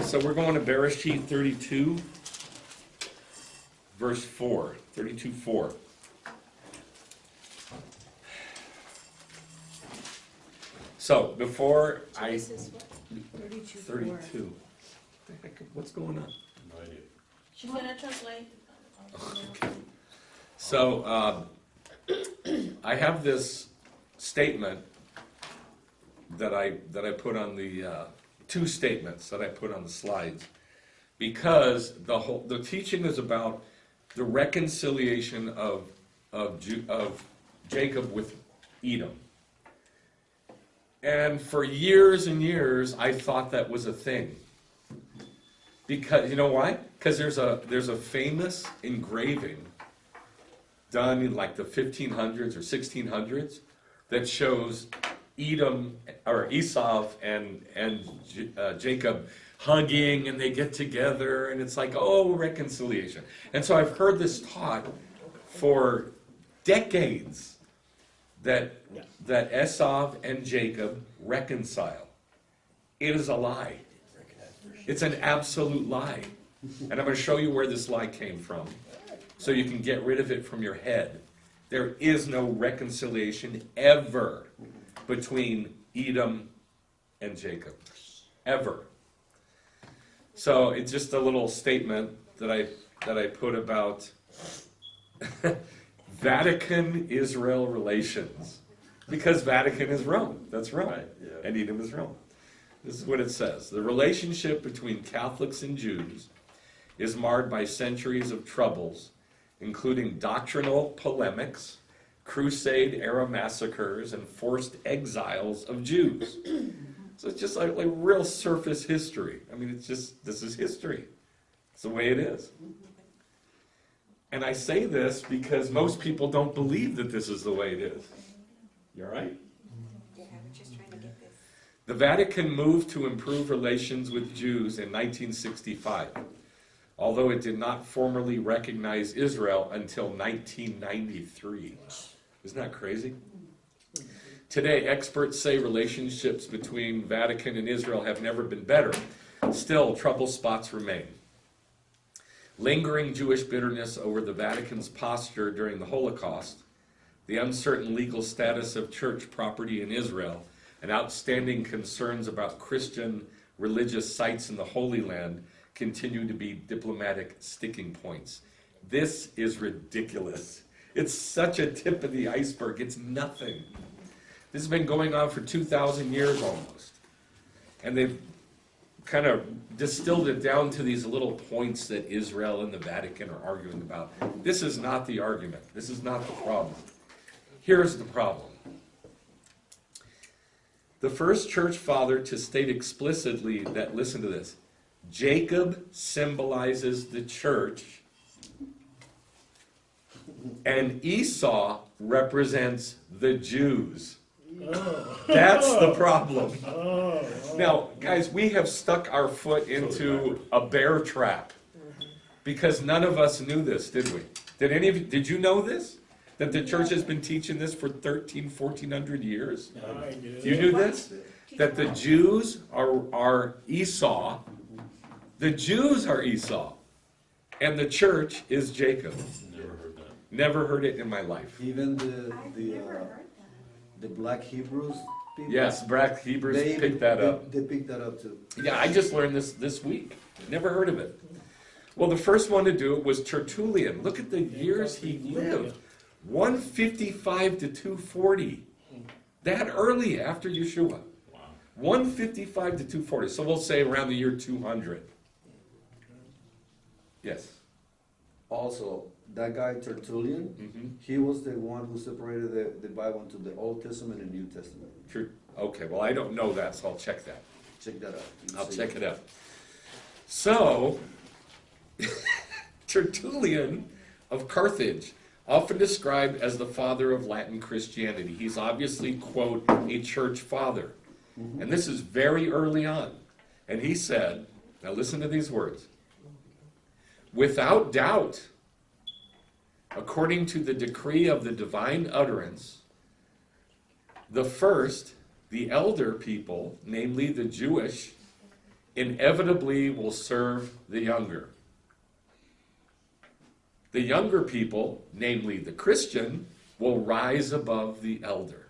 So we're going to Bereshit 32, verse 4, 32:4. So before I... This is what? 32. 32. What the heck, what's going on? No idea. She's gonna translate. Okay. So I have this statement that I put on the two statements that I put on the slides, because the teaching is about the reconciliation of Jacob with Edom. And for years and years, I thought that was a thing. Because, you know why? Because there's a famous engraving done in like the 1500s or 1600s that shows Edom or Esau and Jacob hugging, and they get together, and it's like, oh, reconciliation. And so I've heard this taught for decades that Esau and Jacob reconcile. It is a lie. It's an absolute lie. And I'm going to show you where this lie came from, so you can get rid of it from your head. There is no reconciliation ever between Edom and Jacob. Ever. So it's just a little statement that I put about Vatican-Israel relations. Because Vatican is Rome. That's Rome. Right, yeah. And Edom is Rome. This is what it says. The relationship between Catholics and Jews is marred by centuries of troubles, including doctrinal polemics, Crusade-era massacres, and forced exiles of Jews. So it's just like real surface history. I mean, it's just, this is history. It's the way it is. And I say this because most people don't believe that this is the way it is. You all right? Yeah, we're just trying to get this. The Vatican moved to improve relations with Jews in 1965, although it did not formally recognize Israel until 1993. Isn't that crazy? Today, experts say relationships between Vatican and Israel have never been better. Still, trouble spots remain. Lingering Jewish bitterness over the Vatican's posture during the Holocaust, the uncertain legal status of church property in Israel, and outstanding concerns about Christian religious sites in the Holy Land continue to be diplomatic sticking points. This is ridiculous. It's such a tip of the iceberg. It's nothing. This has been going on for 2,000 years almost. And they've kind of distilled it down to these little points that Israel and the Vatican are arguing about. This is not the argument. This is not the problem. Here's the problem. The first church father to state explicitly that, listen to this, Jacob symbolizes the church and Esau represents the Jews. That's the problem. Now, guys, we have stuck our foot into a bear trap because none of us knew this, did we? Did any of you, did you know this? That the church has been teaching this for 1,400 years? I do. You knew this? That the Jews are Esau. The Jews are Esau. And the church is Jacob. Never heard that. Never heard it in my life. Even I've never heard that. the Black Hebrews people. Yes, Black Hebrews picked that up. They picked that up too. Yeah, I just learned this week. Never heard of it. Well, the first one to do it was Tertullian. Look at the years he lived. 155 to 240. That early after Yeshua. Wow. 155 to 240. So we'll say around the year 200. Yes. Also, that guy Tertullian, he was the one who separated the Bible into the Old Testament and New Testament. True. Okay, well, I don't know that, so I'll check that. Check that out. I'll check it out. So, Tertullian of Carthage, often described as the father of Latin Christianity. He's obviously, quote, a church father. And this is very early on. And he said, now listen to these words, without doubt, according to the decree of the divine utterance, the first, the elder people, namely the Jewish, inevitably will serve the younger. The younger people, namely the Christian, will rise above the elder.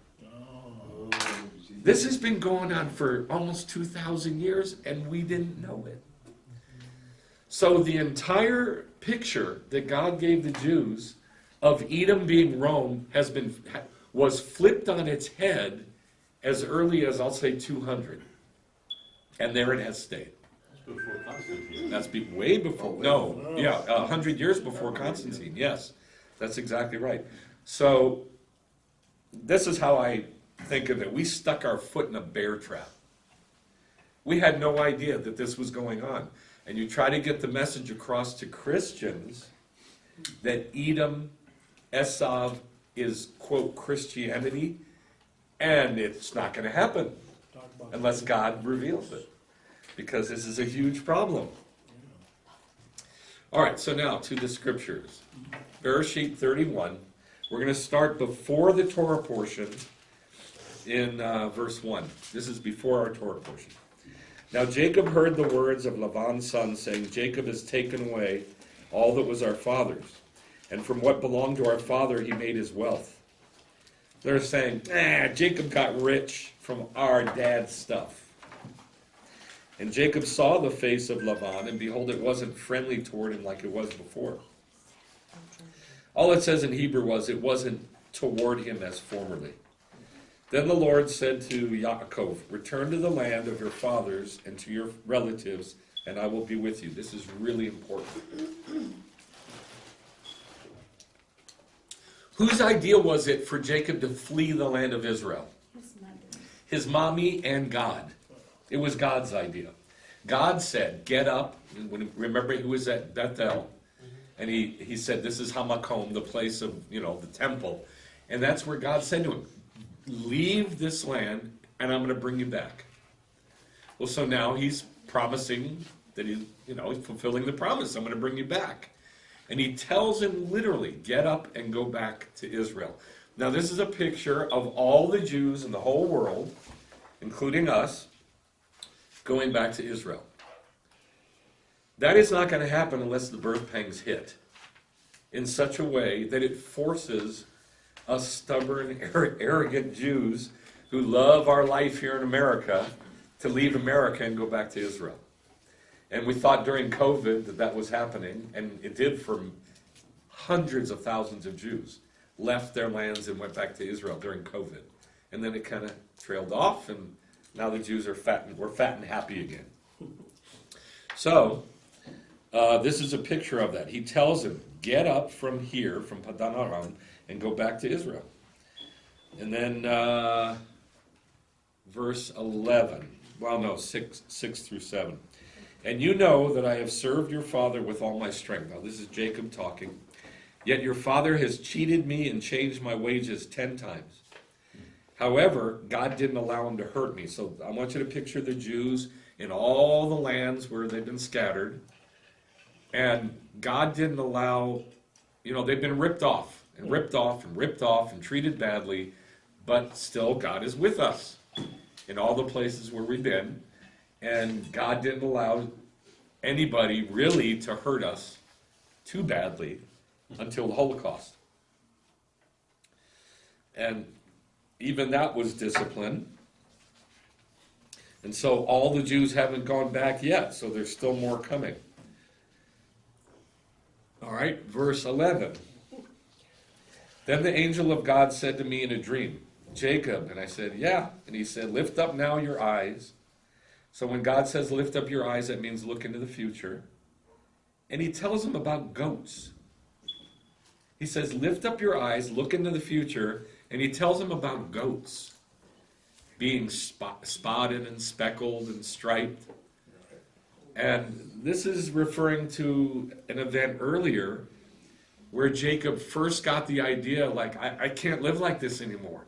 This has been going on for almost 2,000 years, and we didn't know it. So the entire picture that God gave the Jews of Edom being Rome was flipped on its head as early as, I'll say, 200. And there it has stayed. That's before Constantine. That's way before. No, yeah, 100 years before Constantine. Yes, that's exactly right. So this is how I think of it. We stuck our foot in a bear trap. We had no idea that this was going on. And you try to get the message across to Christians that Edom, Esav is, quote, Christianity, and it's not going to happen unless God reveals it, because this is a huge problem. All right, so now to the scriptures. Bereshit 31. We're going to start before the Torah portion in verse 1. This is before our Torah portion. Now Jacob heard the words of Laban's son, saying, Jacob has taken away all that was our father's, and from what belonged to our father he made his wealth. They're saying, Jacob got rich from our dad's stuff. And Jacob saw the face of Laban, and behold, it wasn't friendly toward him like it was before. All it says in Hebrew was, it wasn't toward him as formerly. Then the Lord said to Yaakov, return to the land of your fathers and to your relatives, and I will be with you. This is really important. Whose idea was it for Jacob to flee the land of Israel? His mommy and God. It was God's idea. God said, get up. Remember, he was at Bethel, and he said, this is Hamakom, the place of, the temple. And that's where God said to him, leave this land, and I'm going to bring you back. Well, so now he's promising that he's fulfilling the promise. I'm going to bring you back. And he tells him literally, get up and go back to Israel. Now, this is a picture of all the Jews in the whole world, including us, going back to Israel. That is not going to happen unless the birth pangs hit in such a way that it forces us stubborn, arrogant Jews who love our life here in America to leave America and go back to Israel. And we thought during COVID that was happening, and it did for hundreds of thousands of Jews left their lands and went back to Israel during COVID. And then it kind of trailed off, and now the Jews are we're fat and happy again. So, this is a picture of that. He tells him, get up from here, from Padan Aram, and go back to Israel. And then verse 11. Well, no, 6 through 7. And you know that I have served your father with all my strength. Now, this is Jacob talking. Yet your father has cheated me and changed my wages 10 times. However, God didn't allow him to hurt me. So I want you to picture the Jews in all the lands where they've been scattered. And God didn't allow, they've been ripped off and ripped off and ripped off and treated badly. But still, God is with us in all the places where we've been. And God didn't allow anybody really to hurt us too badly until the Holocaust. And even that was discipline. And so all the Jews haven't gone back yet, so there's still more coming. All right, verse 11. Then the angel of God said to me in a dream, Jacob. And I said, yeah. And he said, lift up now your eyes. So when God says lift up your eyes, that means look into the future. And he tells him about goats. He says, lift up your eyes, look into the future, and he tells him about goats being spotted and speckled and striped. And this is referring to an event earlier where Jacob first got the idea, like, I can't live like this anymore.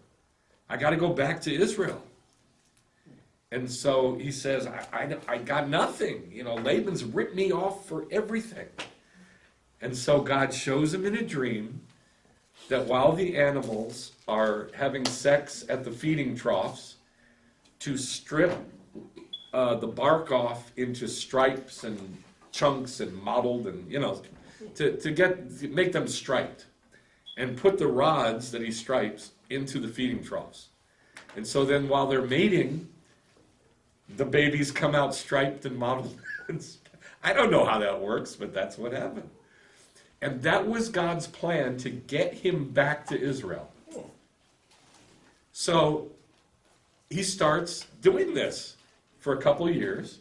I got to go back to Israel. And so he says, I got nothing. Laban's ripped me off for everything. And so God shows him in a dream that while the animals are having sex at the feeding troughs, to strip the bark off into stripes and chunks and mottled and, to make them striped. And put the rods that he stripes into the feeding troughs. And so then while they're mating, the babies come out striped and mottled. I don't know how that works, but that's what happened. And that was God's plan to get him back to Israel. So he starts doing this for a couple of years.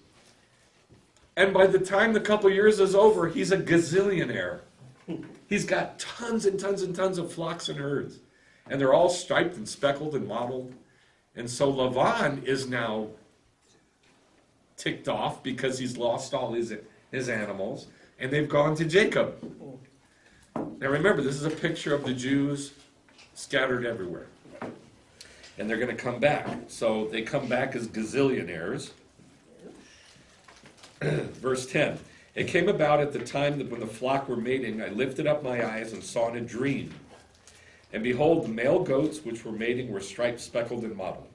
And by the time the couple of years is over, he's a gazillionaire. He's got tons and tons and tons of flocks and herds. And they're all striped and speckled and mottled. And so Lavan is now ticked off because he's lost all his animals. And they've gone to Jacob. Now remember, this is a picture of the Jews scattered everywhere. And they're going to come back. So they come back as gazillionaires. Verse 10. It came about at the time that when the flock were mating, I lifted up my eyes and saw in a dream. And behold, the male goats which were mating were striped, speckled, and mottled.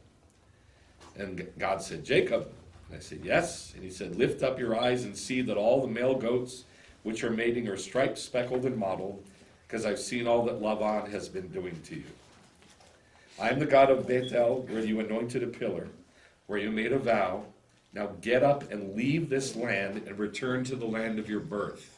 And God said, Jacob. And I said, yes. And he said, lift up your eyes and see that all the male goats which are mating are striped, speckled, and mottled, because I've seen all that Lavan has been doing to you. I am the God of Bethel, where you anointed a pillar, where you made a vow. Now get up and leave this land and return to the land of your birth.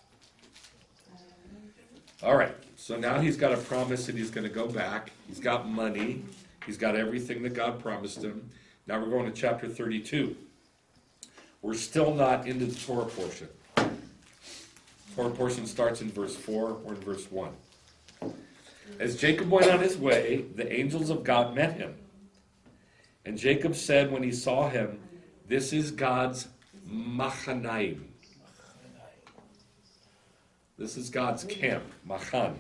All right, so now he's got a promise that he's going to go back. He's got money. He's got everything that God promised him. Now we're going to chapter 32. We're still not into the Torah portion. Torah portion starts in verse 4 or in verse 1. As Jacob went on his way, the angels of God met him. And Jacob said when he saw him, this is God's Machanaim. This is God's camp, Machan.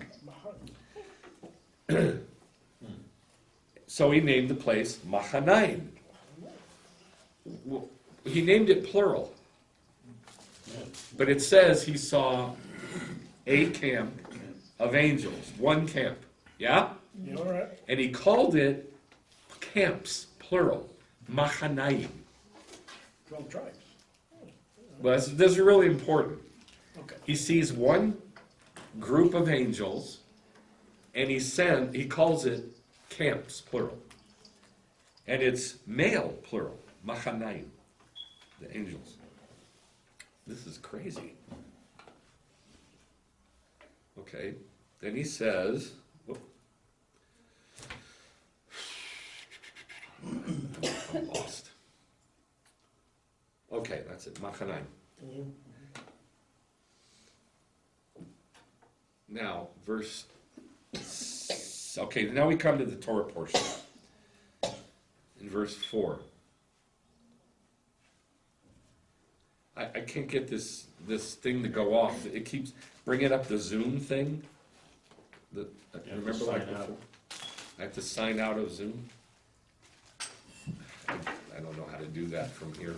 So he named the place Machanaim. He named it plural. But it says he saw a camp of angels, one camp. Yeah? You all right? And he called it camps, plural, Machanaim. 12 tribes. Well, this is really important. Okay. He sees one group of angels, and he calls it camps, plural. And it's male, plural, Machanaim, the angels. This is crazy. Okay, then he says, I'm lost. Okay, that's it, Machanaim. Now, now we come to the Torah portion. In verse 4. I can't get this thing to go off. It keeps bringing up the Zoom thing. Remember like before? I have to sign out of Zoom. I don't know how to do that from here.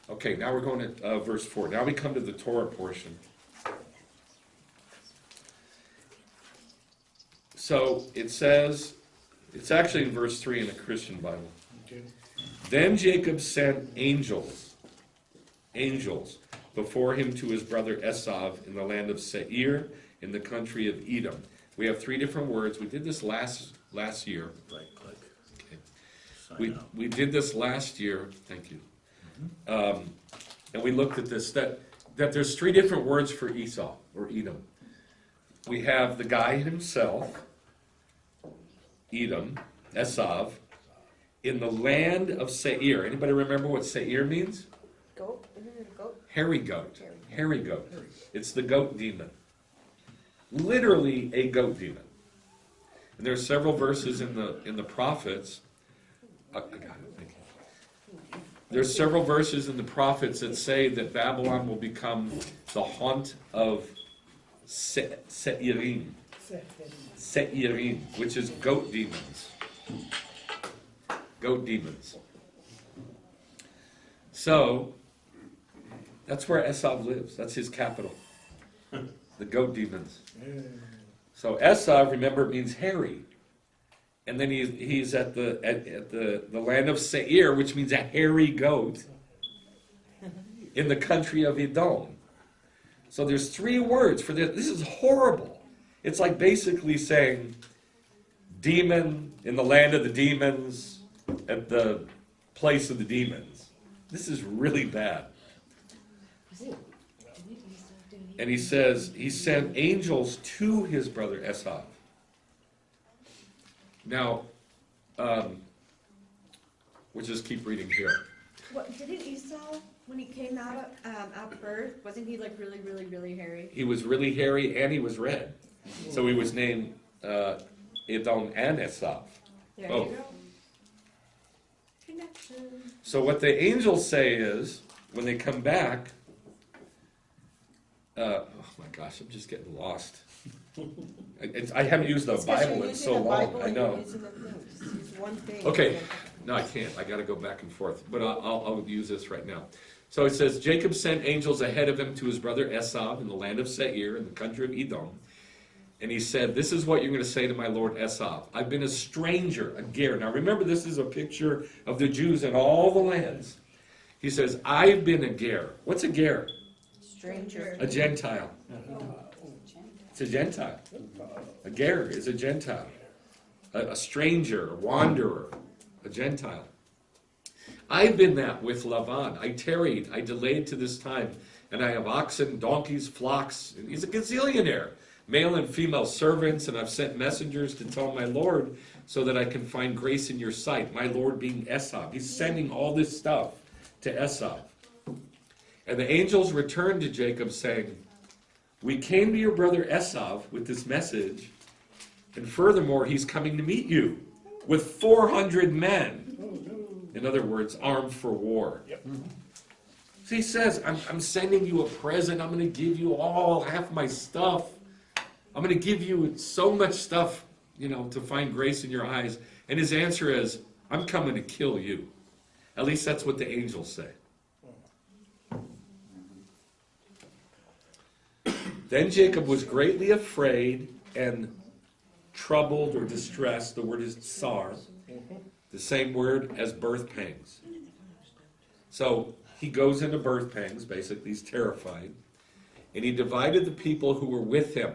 Okay, now we're going to verse 4. Now we come to the Torah portion. So it says, it's actually in verse 3 in the Christian Bible. Okay. Then Jacob sent angels before him to his brother Esav in the land of Seir in the country of Edom. We have 3 different words. We did this last year. Right click. Okay. We did this last year. Thank you. And we looked at this, that there's 3 different words for Esau or Edom. We have the guy himself, Edom, Esav, in the land of Seir. Anybody remember what Seir means? Goat, isn't it a goat? Hairy goat. Hairy goat. It's the goat demon. Literally a goat demon. And there are several verses in the prophets. I got it. Thank you. There's several verses in the prophets that say that Babylon will become the haunt of Seirim, which is goat demons. Goat demons. So, that's where Esav lives. That's his capital. The goat demons. So Esau, remember, means hairy. And then he's at the land of Seir, which means a hairy goat, in the country of Edom. So there's 3 words for this. This is horrible. It's like basically saying demon in the land of the demons, at the place of the demons. This is really bad. And he says he sent angels to his brother Esau. Now, we'll just keep reading here. What, didn't Esau, when he came out of birth, wasn't he like really, really, really hairy? He was really hairy and he was red. So he was named Edom and Esau. There Both. you go. Connection. So what the angels say is, when they come back, oh my gosh, I'm just getting lost. I haven't used the It's 'cause Bible you're in using so the long, Bible I and you're know. using the thing. Just use one thing. Okay, no, I can't. I got to go back and forth. But I'll use this right now. So it says, Jacob sent angels ahead of him to his brother Esau in the land of Seir, in the country of Edom. And he said, this is what you're going to say to my lord Esau. I've been a stranger, a ger. Now remember, this is a picture of the Jews in all the lands. He says, I've been a ger. What's a ger? Stranger. A Gentile. It's a Gentile. A ger is a Gentile. A stranger, a wanderer, a Gentile. I've been that with Laban. I tarried, I delayed to this time, and I have oxen, donkeys, flocks. He's a gazillionaire, male and female servants, and I've sent messengers to tell my Lord so that I can find grace in your sight. My Lord being Esau. He's sending all this stuff to Esau. And the angels returned to Jacob saying, we came to your brother Esau with this message, and furthermore, he's coming to meet you with 400 men. In other words, armed for war. Yep. So he says, I'm sending you a present. I'm going to give you all half my stuff. I'm going to give you so much stuff, to find grace in your eyes. And his answer is, I'm coming to kill you. At least that's what the angels say. Then Jacob was greatly afraid and troubled or distressed. The word is tsar. The same word as birth pangs. So he goes into birth pangs, basically he's terrified. And he divided the people who were with him,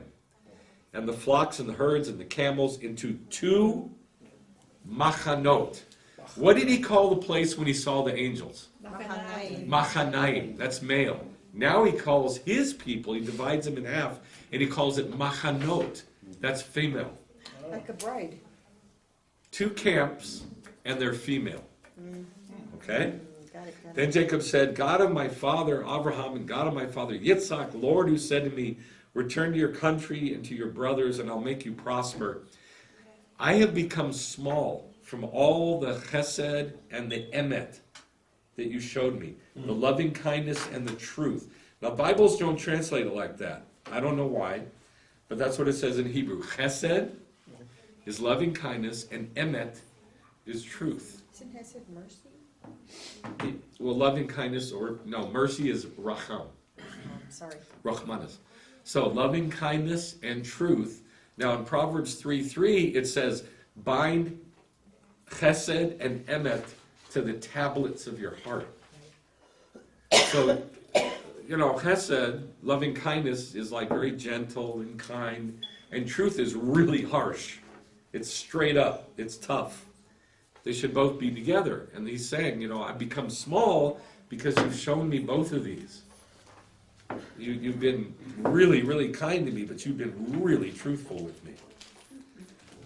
and the flocks and the herds and the camels, into 2 machanot. What did he call the place when he saw the angels? Mahanaim. Machanaim, that's male. Now he calls his people, he divides them in half, and he calls it machanot, that's female. Like a bride. 2 camps, and they're female. Okay? Got it. Then Jacob said, God of my father Abraham and God of my father Yitzhak, Lord who said to me, return to your country and to your brothers, and I'll make you prosper. I have become small from all the chesed and the emet that you showed me, the loving kindness and the truth. Now, Bibles don't translate it like that. I don't know why, but that's what it says in Hebrew. Chesed is loving kindness, and emet is truth. Isn't that said mercy? Well, loving kindness, mercy is racham, Sorry. rachmanis. So, loving kindness and truth. Now, in Proverbs 3:3, it says, bind chesed and emet to the tablets of your heart. So, chesed, loving kindness, is like very gentle and kind, and truth is really harsh. It's straight up, it's tough. They should both be together. And he's saying, I've become small because you've shown me both of these. You've been really, really kind to me, but you've been really truthful with me.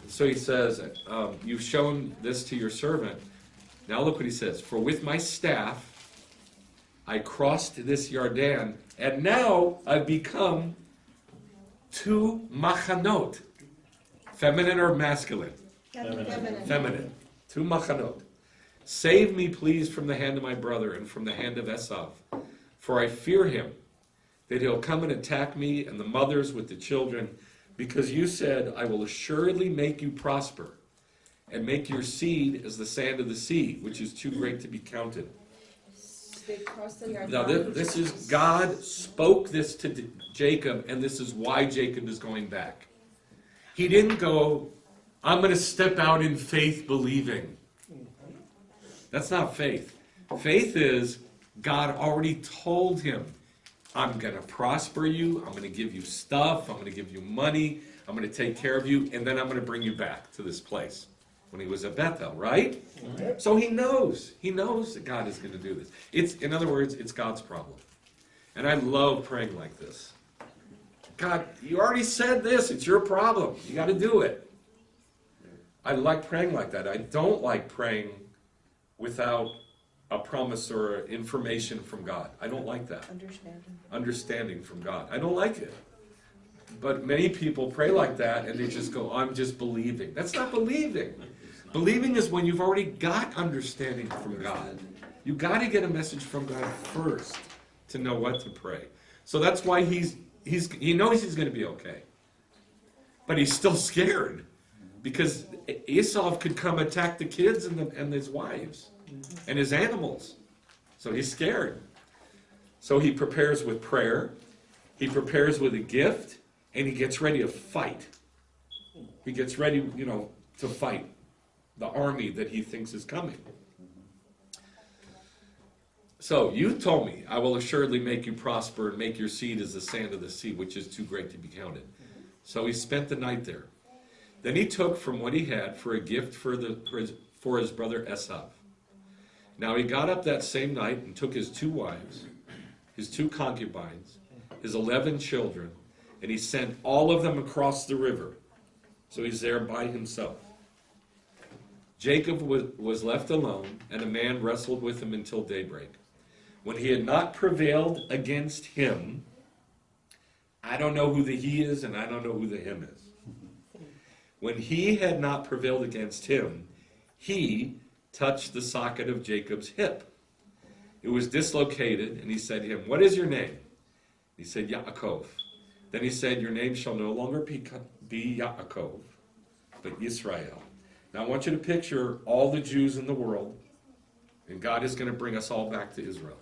So he says, you've shown this to your servant. Now look what he says. For with my staff I crossed this Yarden, and now I've become 2 machanot. Feminine or masculine? Feminine. Feminine. 2 machanot. Save me, please, from the hand of my brother and from the hand of Esau, for I fear him, that he'll come and attack me and the mothers with the children, because you said, I will assuredly make you prosper, and make your seed as the sand of the sea, which is too great to be counted. They crossed the yard. Now this is, God spoke this to Jacob, and this is why Jacob is going back. He didn't go, I'm going to step out in faith believing. That's not faith. Faith is God already told him, I'm going to prosper you, I'm going to give you stuff, I'm going to give you money, I'm going to take care of you, and then I'm going to bring you back to this place. When he was at Bethel, right? Okay. So he knows that God is going to do this. In other words, it's God's problem. And I love praying like this. God, you already said this, it's your problem. You got to do it. I like praying like that. I don't like praying without a promise or information from God. I don't like that. Understanding from God. I don't like it. But many people pray like that and they just go, I'm just believing. That's not believing. Believing is when you've already got understanding from God. You got to get a message from God first to know what to pray. So that's why he knows he's going to be okay. But he's still scared because Esau could come attack the kids and his wives and his animals. So he's scared. So he prepares with prayer. He prepares with a gift. And he gets ready to fight. He gets ready, to fight the army that he thinks is coming. So you told me, I will assuredly make you prosper and make your seed as the sand of the sea, which is too great to be counted. So he spent the night there. Then he took from what he had for a gift for his brother Esau. Now he got up that same night and took his 2 wives, his 2 concubines, his 11 children, and he sent all of them across the river. So he's there by himself. Jacob was left alone, and a man wrestled with him until daybreak. When he had not prevailed against him, I don't know who the he is, and I don't know who the him is. When he had not prevailed against him, he touched the socket of Jacob's hip. It was dislocated, and he said to him, what is your name? He said, Yaakov. Then he said, your name shall no longer be Yaakov, but Israel. Now I want you to picture all the Jews in the world, and God is going to bring us all back to Israel.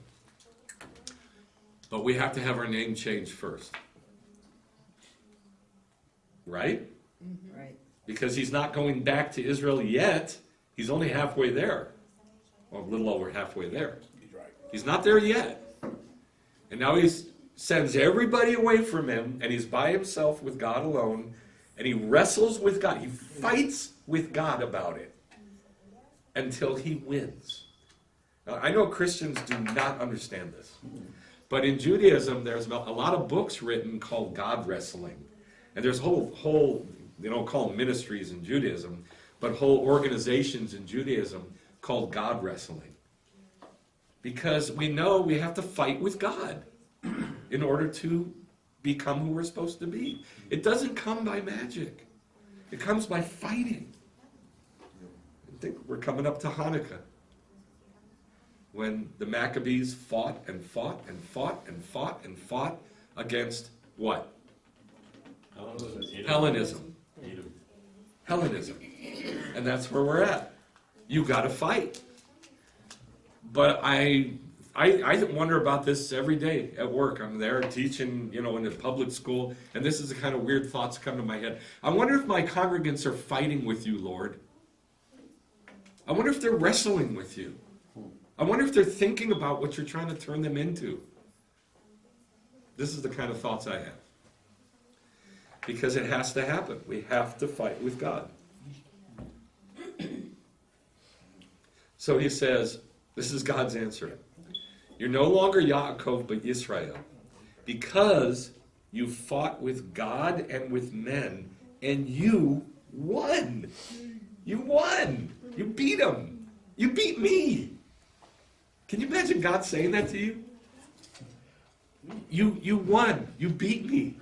But we have to have our name changed first. Right? Mm-hmm. Right. Because he's not going back to Israel yet. He's only halfway there. Well, a little over halfway there. He's right. He's not there yet. And now he sends everybody away from him, and he's by himself with God alone, and he wrestles with God. He fights with God about it until he wins. Now, I know Christians do not understand this. But in Judaism, there's a lot of books written called God wrestling. And there's whole they don't call them ministries in Judaism, but whole organizations in Judaism called God wrestling. Because we know we have to fight with God in order to become who we're supposed to be. It doesn't come by magic. It comes by fighting. I think we're coming up to Hanukkah, when the Maccabees fought and fought and fought and fought and fought against what? Hellenism. Hellenism. And that's where we're at. You got to fight. But I wonder about this every day at work. I'm there teaching, in a public school, and this is the kind of weird thoughts come to my head. I wonder if my congregants are fighting with you, Lord. I wonder if they're wrestling with you. I wonder if they're thinking about what you're trying to turn them into. This is the kind of thoughts I have. Because it has to happen. We have to fight with God. So he says, this is God's answer. You're no longer Yaakov, but Israel. Because you fought with God and with men, and you won. You won. You beat them. You beat me. Can you imagine God saying that to you? You won. You beat me.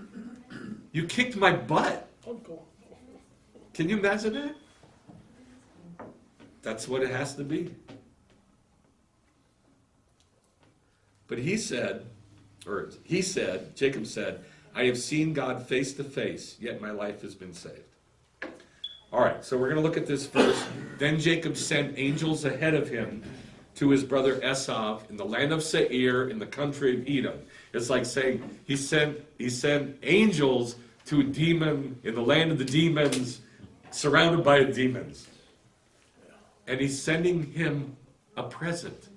You kicked my butt. Uncle. Can you imagine that? That's what it has to be. But Jacob said, I have seen God face to face, yet my life has been saved. All right, so we're going to look at this verse. Then Jacob sent angels ahead of him to his brother Esau in the land of Seir in the country of Edom. It's like saying he sent angels to a demon in the land of the demons, surrounded by demons. And he's sending him a present.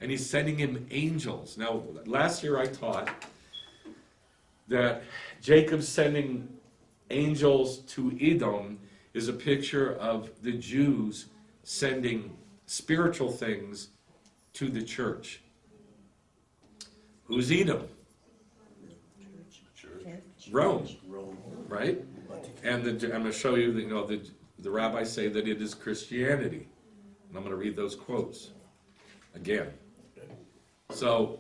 And he's sending him angels. Now, last year I taught that Jacob sending angels to Edom is a picture of the Jews sending spiritual things to the church. Who's Edom? Rome, right? And I'm going to show you, the rabbis say that it is Christianity. And I'm going to read those quotes again. So,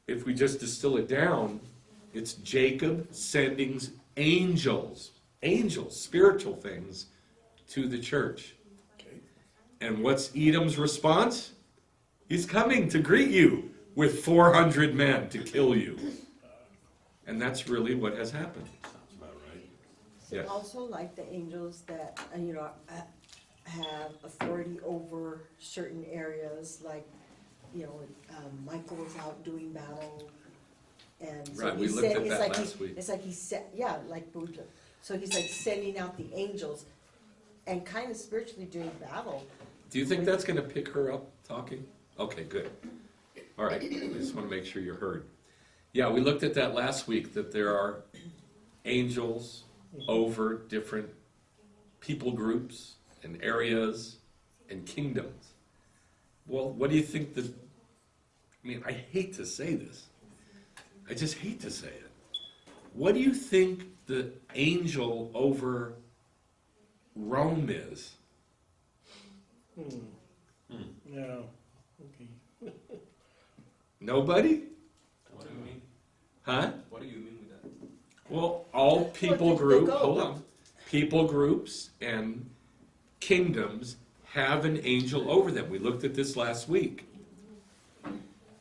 if we just distill it down, it's Jacob sending angels, spiritual things, to the church. Okay. And what's Edom's response? He's coming to greet you with 400 men to kill you. And that's really what has happened. Sounds about right. So Yes. also like the angels that, have authority over certain areas, like, Michael was out doing battle. And so Right, we he looked said, at it's that like last week. It's like he said, yeah, like Buddha. So he's like sending out the angels and kind of spiritually doing battle. Do you think that's going to pick her up talking? Okay, good. All right, I just want to make sure you're heard. Yeah, we looked at that last week, that there are angels over different people groups and areas and kingdoms. Well, what do you think I hate to say this. I just hate to say it. What do you think the angel over Rome is? Yeah, okay. Nobody? What do you mean? Huh? What do you mean with that? Well, all people the group, goat. hold on. People groups and kingdoms have an angel over them. We looked at this last week.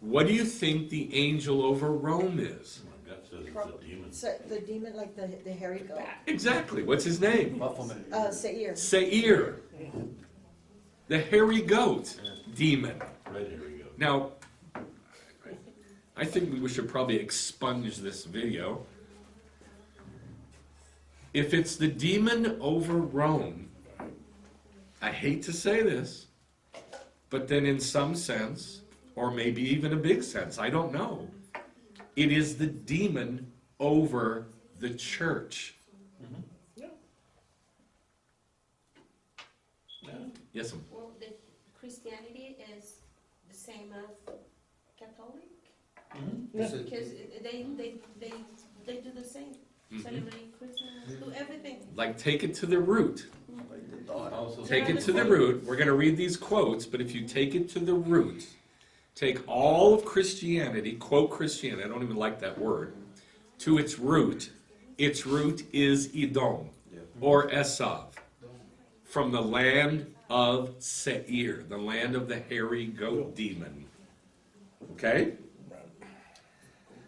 What do you think the angel over Rome is? My gut says it's a demon. So the demon, like the hairy goat, Exactly. What's his name? Seir. Seir. The hairy goat demon. Right, here we go. Now, I think we should probably expunge this video. If it's the demon over Rome, I hate to say this, but then in some sense, or maybe even a big sense, I don't know, it is the demon over the church. Yeah. Yes, ma'am. Well, the Christianity is the same as Catholic, because they do the same. Celebrate Christmas, do everything. Like, take it to the root. Also, Take it to the root. We're going to read these quotes, but if you take it to the root, take all of Christianity, quote Christianity, I don't even like that word, to its root is Edom, or Esav, from the land of Seir, the land of the hairy goat demon. Okay?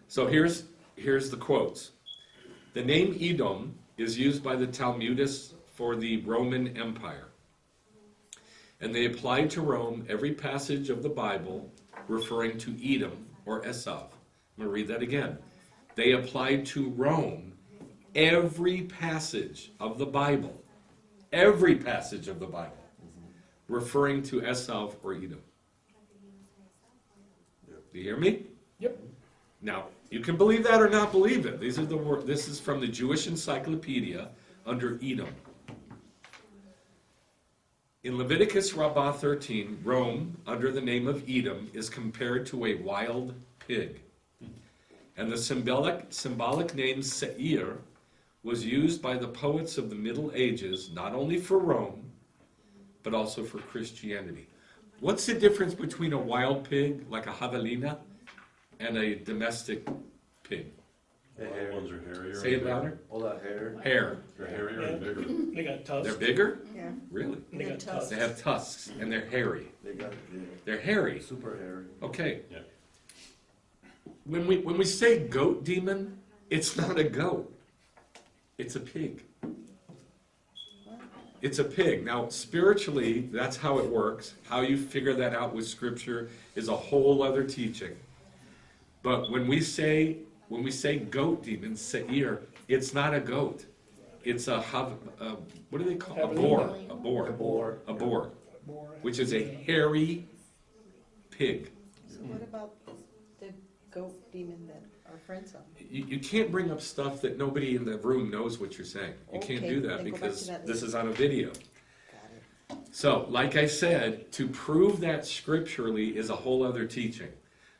So here's the quotes. The name Edom is used by the Talmudists for the Roman Empire. And they applied to Rome every passage of the Bible referring to Edom or Esav. I'm going to read that again. They applied to Rome every passage of the Bible, referring to Esav or Edom. Do you hear me? Yep. Now, you can believe that or not believe it. These are the words. This is from the Jewish Encyclopedia under Edom. In Leviticus Rabbah 13, Rome, under the name of Edom, is compared to a wild pig. And the symbolic name Seir was used by the poets of the Middle Ages not only for Rome, but also for Christianity. What's the difference between a wild pig, like a javelina, and a domestic pig? the wild ones are hairier. Say it louder. All that hair. Hair. They're hairier and bigger. They got tusks. They're bigger? Yeah. Really? They got The tusks. They have tusks, and they're hairy. They got They're hairy. super hairy. Okay. Yeah. When we say goat demon, it's not a goat. It's a pig. It's a pig. Now, spiritually, that's how it works. How you figure that out with Scripture is a whole other teaching. But when we say goat demon, Seir, It's not a goat. It's what do they call a Javelina. boar? A boar. Boar. A boar, More. which is a hairy pig. So what about the goat demon that our friend saw? You can't bring up stuff that nobody in the room knows what you're saying. You can't Okay, do that then go back because to that this later. is on a video. Got it. So, like I said, to prove that scripturally is a whole other teaching.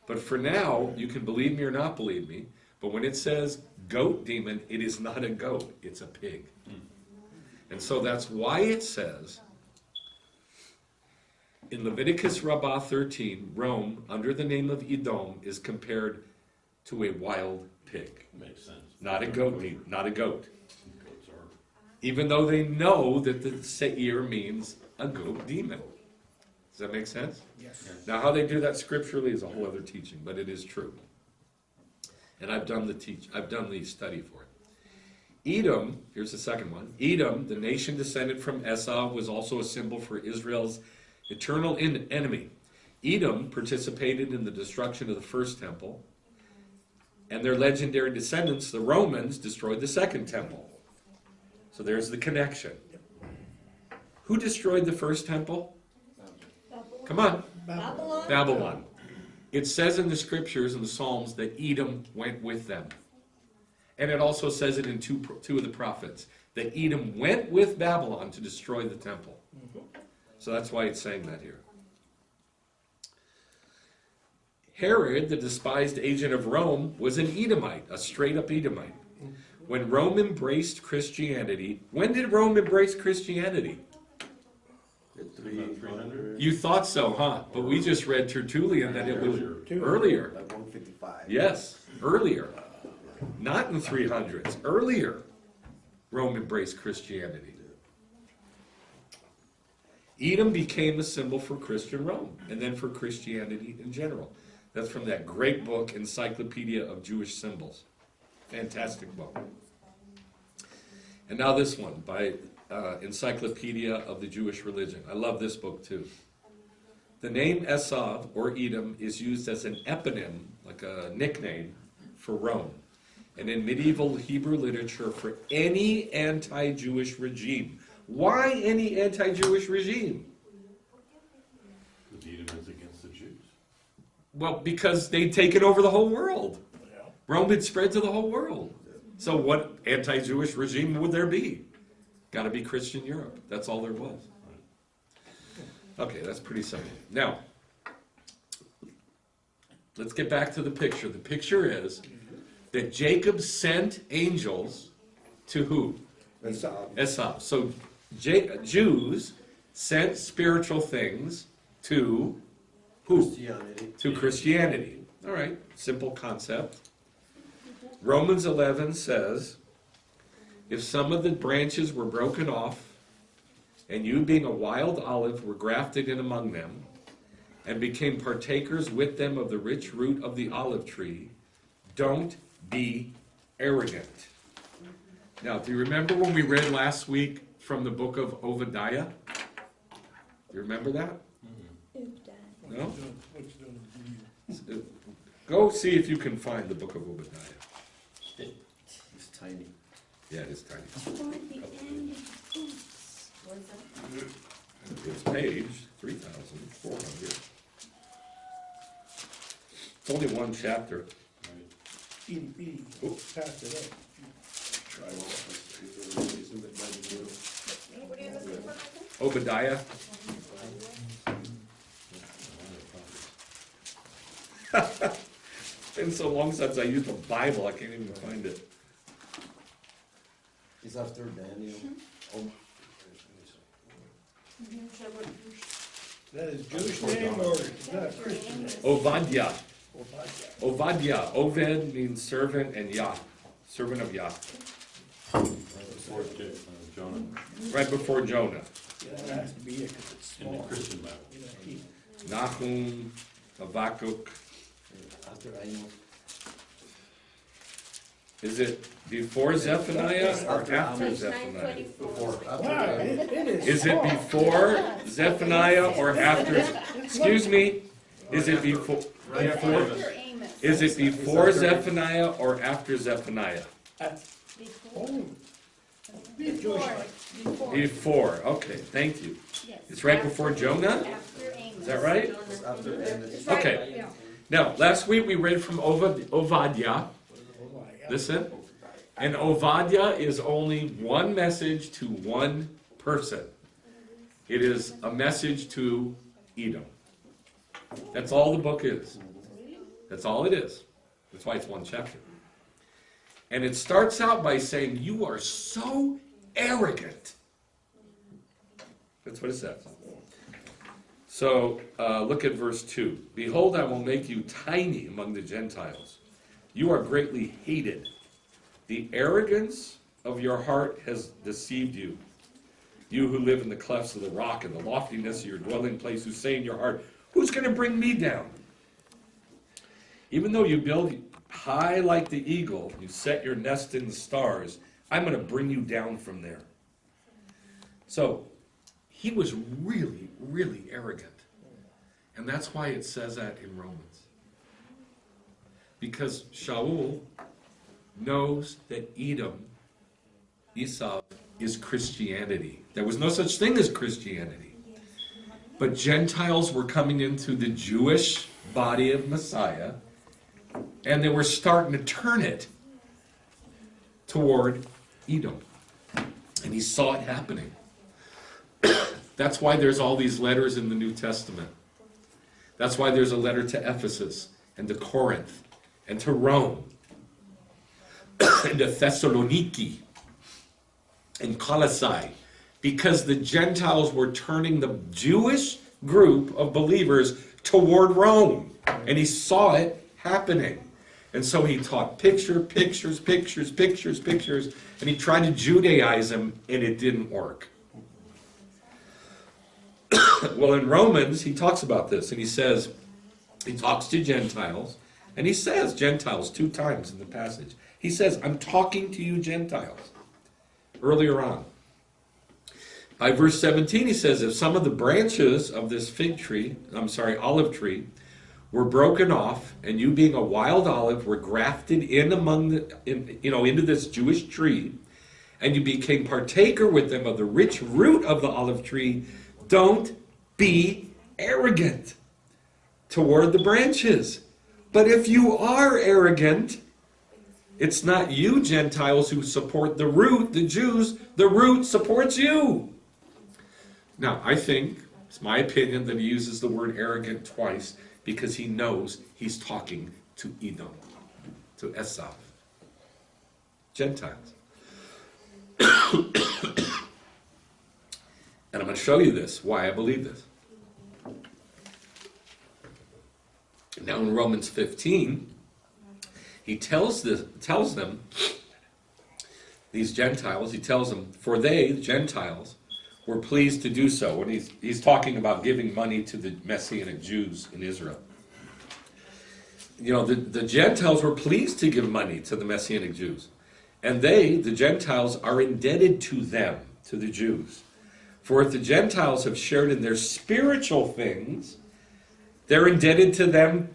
But for now, you can believe me or not believe me, but when it says goat demon, it is not a goat, it's a pig. And so that's why it says in Leviticus Rabbah 13, Rome, under the name of Edom, is compared to a wild pig. Makes sense. Not a goat, not a goat. Goats are. Even though they know that the Seir means a goat demon. Does that make sense? Yes. Now, how they do that scripturally is a whole other teaching, but it is true. And I've done the study for it. Edom, here's the second one. Edom, the nation descended from Esau, was also a symbol for Israel's eternal enemy. Edom participated in the destruction of the first temple, and their legendary descendants, the Romans, destroyed the second temple. So there's the connection. Who destroyed the first temple? Come on. Babylon? Babylon. It says in the scriptures in the Psalms that Edom went with them. And it also says it in two of the prophets, that Edom went with Babylon to destroy the temple. So that's why it's saying that here. Herod, the despised agent of Rome, was an Edomite, a straight-up Edomite. When Rome embraced Christianity, when did Rome embrace Christianity? At About 300? You thought so, huh? But we just read Tertullian that it was earlier. Like 155. Yes, earlier. Not in the 300s, earlier. Rome embraced Christianity. Edom became a symbol for Christian Rome, and then for Christianity in general. That's from that great book, Encyclopedia of Jewish Symbols. Fantastic book. And now this one, by Encyclopedia of the Jewish Religion. I love this book too. The name Esav, or Edom, is used as an eponym, like a nickname, for Rome. And in medieval Hebrew literature for any anti-Jewish regime. Why any anti-Jewish regime? Because Edom is against the Jews. Well, because they'd taken over the whole world. Yeah. Rome had spread to the whole world. So what anti-Jewish regime would there be? Got to be Christian Europe. That's all there was. Okay, that's pretty simple. Now, let's get back to the picture. The picture is that Jacob sent angels to who? Esau. So Jews sent spiritual things to who? Christianity. To Christianity. All right, simple concept. Romans 11 says, if some of the branches were broken off, and you being a wild olive were grafted in among them, and became partakers with them of the rich root of the olive tree, don't be arrogant. Now, do you remember when we read last week from the book of Obadiah? Do you remember that? No? What you doing? Go see if you can find the book of Obadiah. It's tiny. Yeah, it is tiny. Toward the end, oops, was that? It's page 3,400. It's only one chapter. Right? Itty bitty. Oops. Pass it up. Try one. Isn't it by the middle? What are you looking for, Michael? Obadiah. It's been so long since I used the Bible, I can't even find it. It's after Daniel. Oh, That is Jewish name or is that a Christian name? Obadiah. Obadiah. Obadiah. Oved means servant, and Yah, servant of Yah. Before Jonah, Right before Jonah. Yeah, that has to be it because it's in the small. Christian Bible. You know, he- Nahum, Habakkuk. after Amos. Is it before Zephaniah or after Page Zephaniah? 924. After Wow, Amos. it is. Is it before Zephaniah or after? Excuse me. Is it before? Right after Amos. After Amos. Is it before Zephaniah or after Zephaniah? Oh, be Jewish. Before, okay, thank you. It's right before Jonah? Is that right? It's after, and it's. Okay. Now, last week we read from Ovadia. Oh, my, Listen. And Ovadia is only one message to one person. It is a message to Edom. That's all the book is. That's all it is. That's why it's one chapter. And it starts out by saying, you are so arrogant. That's what it says. So look at verse 2. Behold, I will make you tiny among the Gentiles. You are greatly hated. The arrogance of your heart has deceived you. You who live in the clefts of the rock and the loftiness of your dwelling place, who say in your heart, who's going to bring me down? Even though you build high like the eagle, you set your nest in the stars, I'm going to bring you down from there. So, he was really, really arrogant. And that's why it says that in Romans. Because Shaul knows that Edom, Esau, is Christianity. There was no such thing as Christianity. But Gentiles were coming into the Jewish body of Messiah, and they were starting to turn it toward Edom. And he saw it happening. That's why there's all these letters in the New Testament. That's why there's a letter to Ephesus and to Corinth and to Rome and to Thessaloniki and Colossae, because the Gentiles were turning the Jewish group of believers toward Rome, and he saw it happening. And so he taught pictures, and he tried to Judaize them, and it didn't work. Well, in Romans, he talks about this, and he says, he talks to Gentiles, and he says Gentiles 2 times in the passage. He says, I'm talking to you Gentiles, earlier on. By verse 17, he says, if some of the branches of this olive tree, were broken off, and you being a wild olive were grafted in into this Jewish tree, and you became partaker with them of the rich root of the olive tree, don't be arrogant toward the branches. But if you are arrogant, it's not you Gentiles who support the root, the Jews, the root supports you. Now, I think, it's my opinion, that he uses the word arrogant twice because he knows he's talking to Edom, to Esau, Gentiles. And I'm going to show you this, why I believe this. Now in Romans 15, he tells them, these Gentiles, he tells them, for they, the Gentiles, were pleased to do so. And he's talking about giving money to the Messianic Jews in Israel. You know, the Gentiles were pleased to give money to the Messianic Jews. And they, the Gentiles, are indebted to them, to the Jews. For if the Gentiles have shared in their spiritual things, they're indebted to them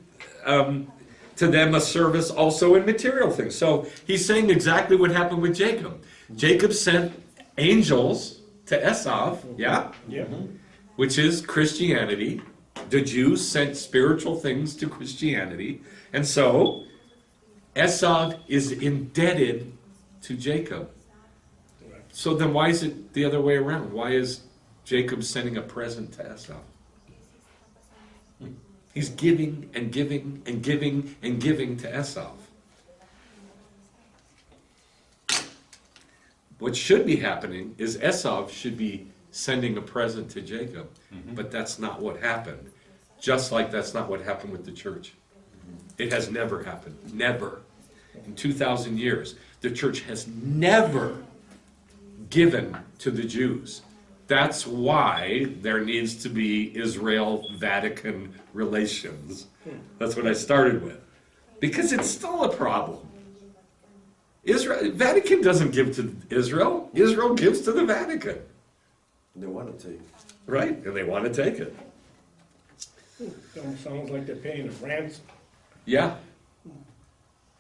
a service also in material things. So he's saying exactly what happened with Jacob. Jacob sent angels to Esau, yeah? Yeah. Which is Christianity. The Jews sent spiritual things to Christianity. And so Esau is indebted to Jacob. So then why is it the other way around? Why is Jacob sending a present to Esau? He's giving and giving and giving and giving to Esau. What should be happening is Esau should be sending a present to Jacob. But that's not what happened. Just like that's not what happened with the church. It has never happened. Never. In 2,000 years, the church has never given to the Jews. That's why there needs to be Israel-Vatican relations. That's what I started with. Because it's still a problem. Vatican doesn't give to Israel. Israel gives to the Vatican. They want to take. Right? And they want to take it. Sounds like they're paying a ransom. Yeah.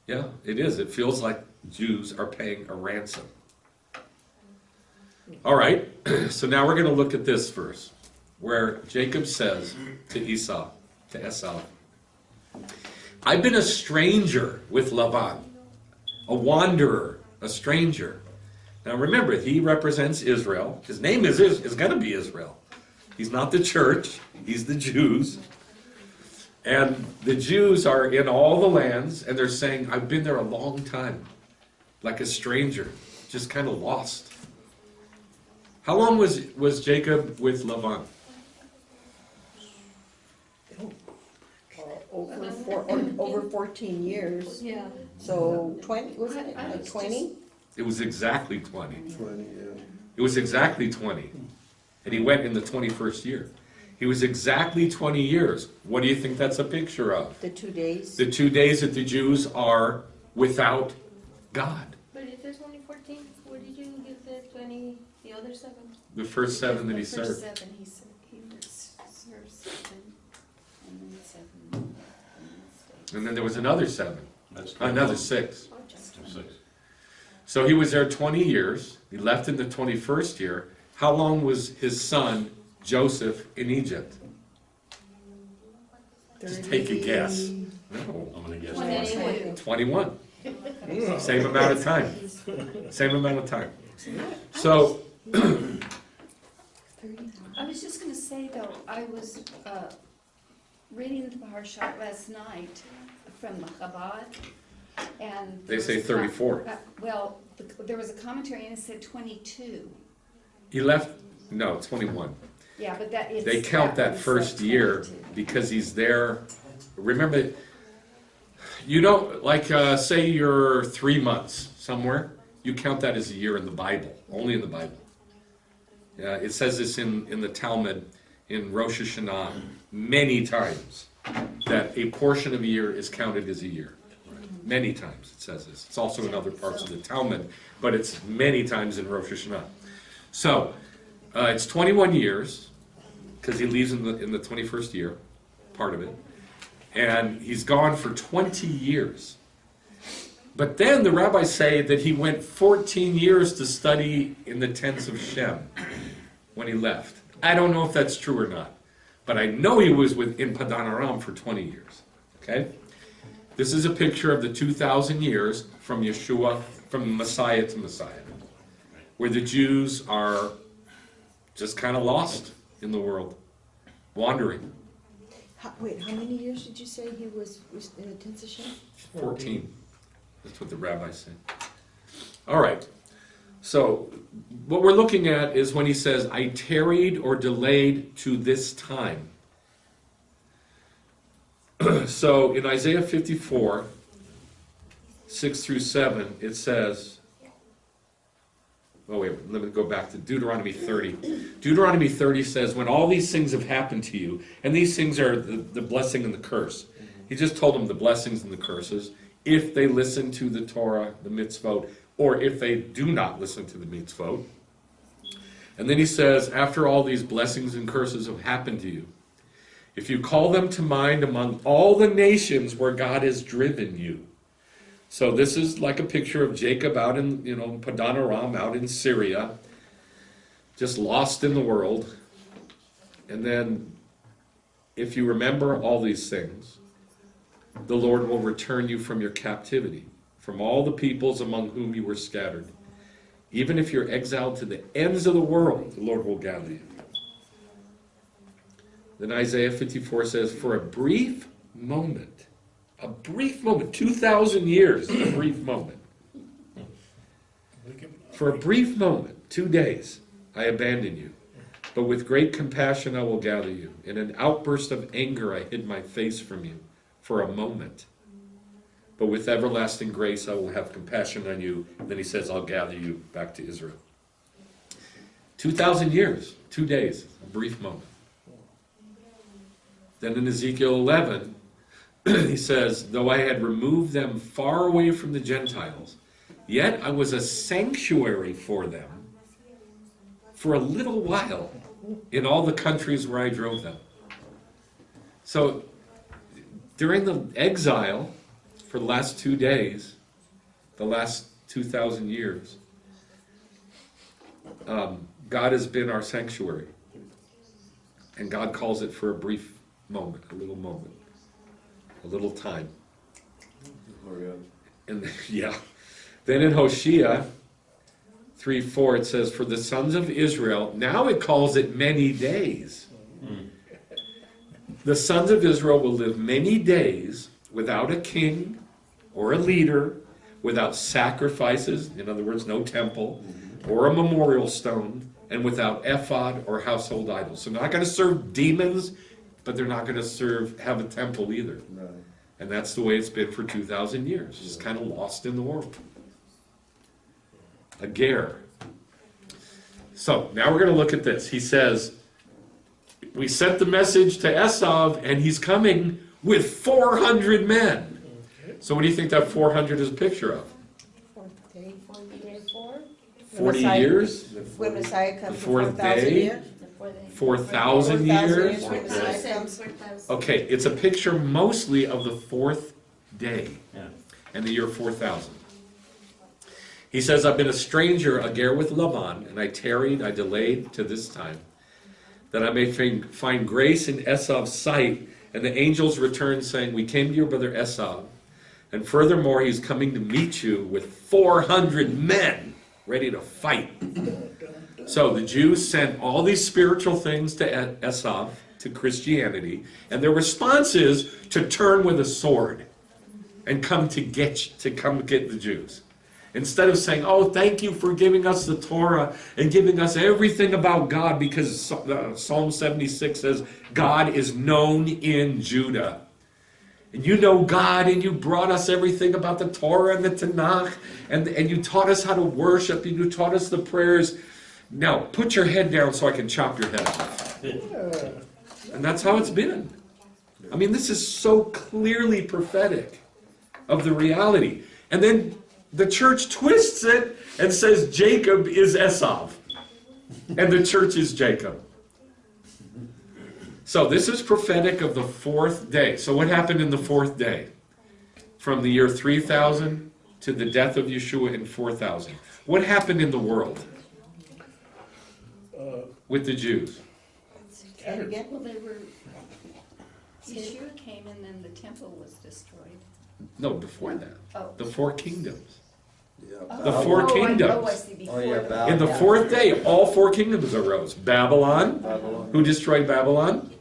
Yeah, it is. It feels like Jews are paying a ransom. All right, so now we're going to look at this verse, where Jacob says to Esau, I've been a stranger with Laban, a wanderer, a stranger. Now remember, he represents Israel. His name is going to be Israel. He's not the church, he's the Jews. And the Jews are in all the lands, and they're saying, I've been there a long time, like a stranger, just kind of lost. How long was Jacob with Laban? Over 14 years, Yeah. so 20, was it, like 20? It was exactly 20. 20, yeah. It was exactly 20. And he went in the 21st year. He was exactly 20 years. What do you think that's a picture of? The 2 days? The 2 days that the Jews are without God. But if there's only 14, where did you get the 20, the other 7? The first 7 that he The first served. 7, he said, he was, served 7, and then 7, and then stayed. And then there was another 7. That's Another 6. Two, 6. So he was there 20 years. He left in the 21st year. How long was his son, Joseph, in Egypt? Just take a guess. No. I'm gonna guess. 21. 21. Same amount of time. Same amount of time. So, I was just gonna say though, I was, reading the Parashat last night from the Chabad, and. they there say was 34. Well, there was a commentary and it said 22. He left, no, 21. Yeah, but that is. They count that one said first year 22. because he's there. Remember, you don't, like, say you're 3 months somewhere, you count that as a year in the Bible, only in the Bible. Yeah, it says this in the Talmud, in Rosh Hashanah, many times, that a portion of a year is counted as a year. Many times it says this. It's also in other parts of the Talmud, but it's many times in Rosh Hashanah. So, it's 21 years, because he leaves in the 21st year, part of it, and he's gone for 20 years. But then the rabbis say that he went 14 years to study in the tents of Shem when he left. I don't know if that's true or not, but I know he was in Padan Aram for 20 years. Okay? This is a picture of the 2,000 years from Yeshua, from Messiah to Messiah, where the Jews are just kind of lost in the world, wandering. Wait, how many years did you say he was in the tents of Shem? 14. That's what the rabbis say. All right. So what we're looking at is when he says, I tarried or delayed to this time. So in Isaiah 54, 6 through 7, it says, oh wait, let me go back to Deuteronomy 30. Deuteronomy 30 says, when all these things have happened to you, and these things are the blessing and the curse. He just told them the blessings and the curses, if they listen to the Torah, the mitzvot, or if they do not listen to the mitzvot. And then he says, after all these blessings and curses have happened to you, if you call them to mind among all the nations where God has driven you. So this is like a picture of Jacob out in, Padan Aram, out in Syria, just lost in the world. And then, if you remember all these things, the Lord will return you from your captivity, from all the peoples among whom you were scattered. Even if you're exiled to the ends of the world, the Lord will gather you. Then Isaiah 54 says, for a brief moment, 2,000 years is a brief moment. For a brief moment, 2 days, I abandoned you. But with great compassion I will gather you. In an outburst of anger I hid my face from you for a moment. But with everlasting grace I will have compassion on you. And then he says, I'll gather you back to Israel. 2,000 years, 2 days, a brief moment. Then in Ezekiel 11, he says, though I had removed them far away from the Gentiles, yet I was a sanctuary for them for a little while in all the countries where I drove them. So during the exile, for the last 2 days, the last 2,000 years, God has been our sanctuary. And God calls it for a brief moment, a little time. And yeah. Then in Hosea 3:4 it says, for the sons of Israel, now it calls it many days. The sons of Israel will live many days without a king or a leader, without sacrifices, in other words, no temple, or a memorial stone, and without ephod or household idols. So they're not going to serve demons, but they're not going to have a temple either. Right. And that's the way it's been for 2,000 years. It's just kind of lost in the world. A ger. So now we're going to look at this. He says, we sent the message to Esav, and he's coming with 400 men. So what do you think that 400 is a picture of? 40 years? When Messiah comes The for fourth 4,000 day? years? 4,000 years? when Messiah comes. Okay, it's a picture mostly of the fourth day Yeah. and the year 4,000. He says, I've been a stranger, a ger with Laban, and I tarried, I delayed to this time, that I may find grace in Esav's sight. And the angels returned, saying, we came to your brother Esav, and furthermore, he's coming to meet you with 400 men ready to fight. So the Jews sent all these spiritual things to Esav, to Christianity, and their response is to turn with a sword and come get the Jews. Instead of saying, oh, thank you for giving us the Torah and giving us everything about God, because Psalm 76 says, God is known in Judah. And you know God, and you brought us everything about the Torah and the Tanakh, and you taught us how to worship, and you taught us the prayers. Now, put your head down so I can chop your head off. And that's how it's been. I mean, this is so clearly prophetic of the reality. And then the church twists it and says Jacob is Esav, and the church is Jacob. So this is prophetic of the fourth day. So what happened in the fourth day? From the year 3000 to the death of Yeshua in 4000. What happened in the world with the Jews? And again, Well, Yeshua came and then the temple was destroyed. No, before that. Oh. The four kingdoms. Yeah. The four kingdoms. Oh, I see, before. yeah, the- In the fourth day, all four kingdoms arose. Babylon. Babylon. Who destroyed Babylon?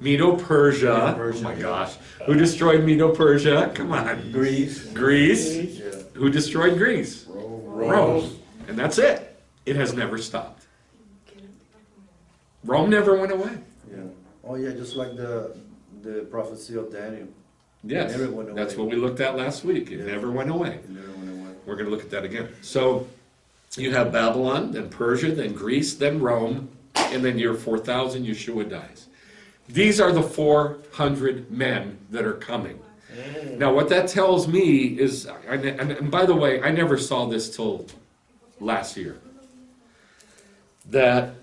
Medo-Persia. Medo-Persia. Oh my gosh. Who destroyed Medo-Persia? Come on. Greece. Greece. Yeah. Who destroyed Greece? Rome. Rome. And that's it. It has never stopped. Rome never went away. Yeah. Oh yeah, just like the prophecy of Daniel. Yes. It never went away. That's what we looked at last week. It Yeah. never went away. It never went away. We're going to look at that again. So you have Babylon, then Persia, then Greece, then Rome, and then year 4000, Yeshua dies. These are the 400 men that are coming. Now what that tells me is, and by the way, I never saw this till last year, that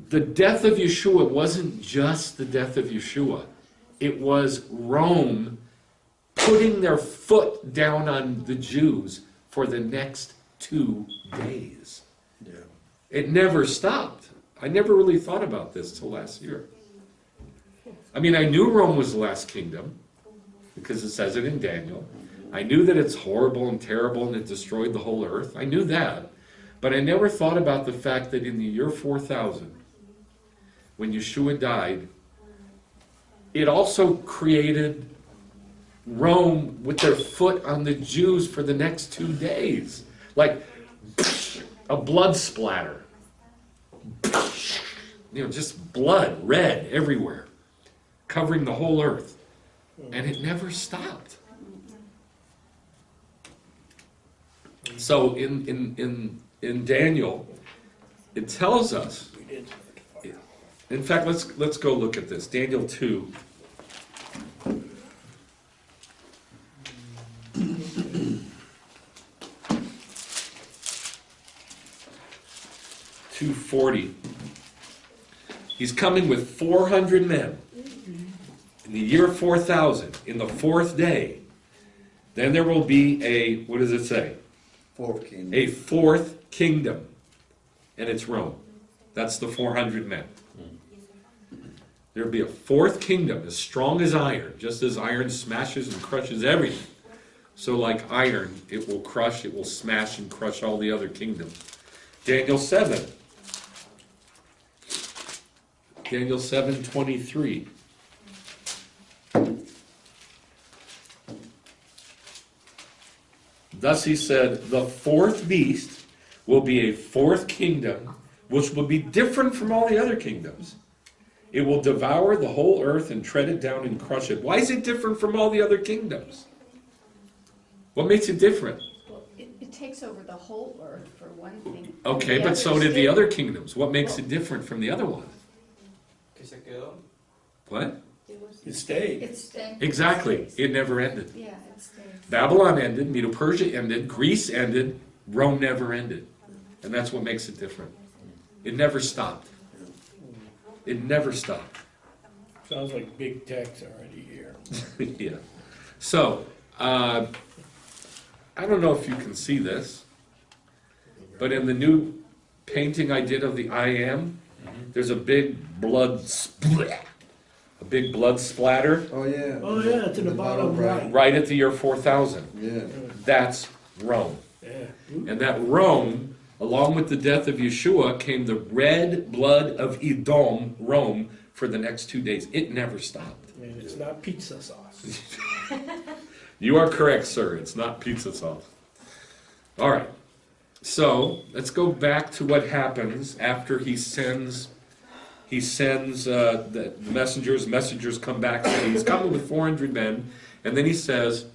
the death of Yeshua wasn't just the death of Yeshua. It was Rome putting their foot down on the Jews for the next 2 days. Yeah. It never stopped. I never really thought about this till last year. I mean, I knew Rome was the last kingdom, because it says it in Daniel. I knew that it's horrible and terrible and it destroyed the whole earth. I knew that. But I never thought about the fact that in the year 4000, when Yeshua died, it also created Rome with their foot on the Jews for the next 2 days. Like a blood splatter. Just blood, red, everywhere, covering the whole earth. And it never stopped. So in Daniel, it tells us, in fact, let's go look at this. Daniel 2. (240). He's coming with 400 men in the year 4000, in the fourth day. Then there will be a, what does it say? Fourth king. A fourth kingdom, and it's Rome. That's the 400 men. There'll be a fourth kingdom as strong as iron, just as iron smashes and crushes everything. So like iron, it will crush, it will smash and crush all the other kingdoms. Daniel 7. Daniel 7:23. Thus he said, the fourth beast will be a fourth kingdom, which will be different from all the other kingdoms. It will devour the whole earth and tread it down and crush it. Why is it different from all the other kingdoms? What makes it different? Well, it takes over the whole earth for one thing. Okay, The but so others did the did- other kingdoms. What makes it different from the other one? What? It stayed. It stayed. Exactly. It never ended. Yeah, it stayed. Babylon ended, Medo-Persia ended, Greece ended, Rome never ended. And that's what makes it different. It never stopped. It never stopped. Sounds like big tech's already here. Yeah. So, I don't know if you can see this, but in the new painting I did of the I Am, there's a big blood splat. A big blood splatter Oh, yeah. Oh, yeah, it's in the bottom right. right at the year 4000. Yeah. That's Rome. Yeah. And that Rome, along with the death of Yeshua, came the red blood of Edom, Rome, for the next 2 days. It never stopped. And it's not pizza sauce. You are correct, sir. It's not pizza sauce. All right. So let's go back to what happens after he sends the messengers. Messengers come back, and he's coming with 400 men, and then he says,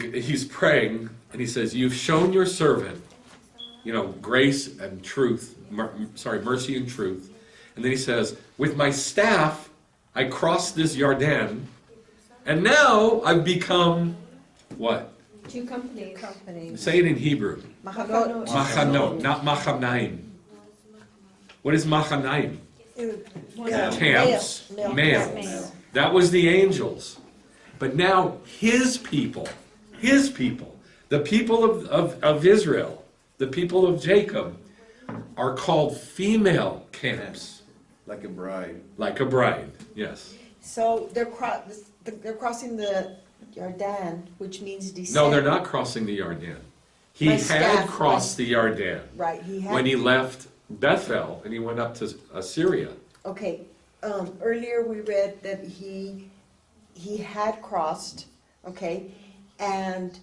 he's praying, and he says, "You've shown your servant, grace and truth, mercy and truth." And then he says, "With my staff, I crossed this Yarden, and now I've become," what? Two companies. Say it in Hebrew. Machanot. Machanot, not Machanaim. What is Machanaim? Yeah. Camps, Male. males. That was the angels. But now his people, the people of Israel, the people of Jacob, are called female camps. Like a bride. Like a bride, yes. So they're crossing the Yarden, which means descent. No, they're not crossing the Yarden. He My had staff crossed the Yarden Right, he had. when he left Bethel and he went up to Assyria. Okay, earlier we read that he had crossed, okay, and,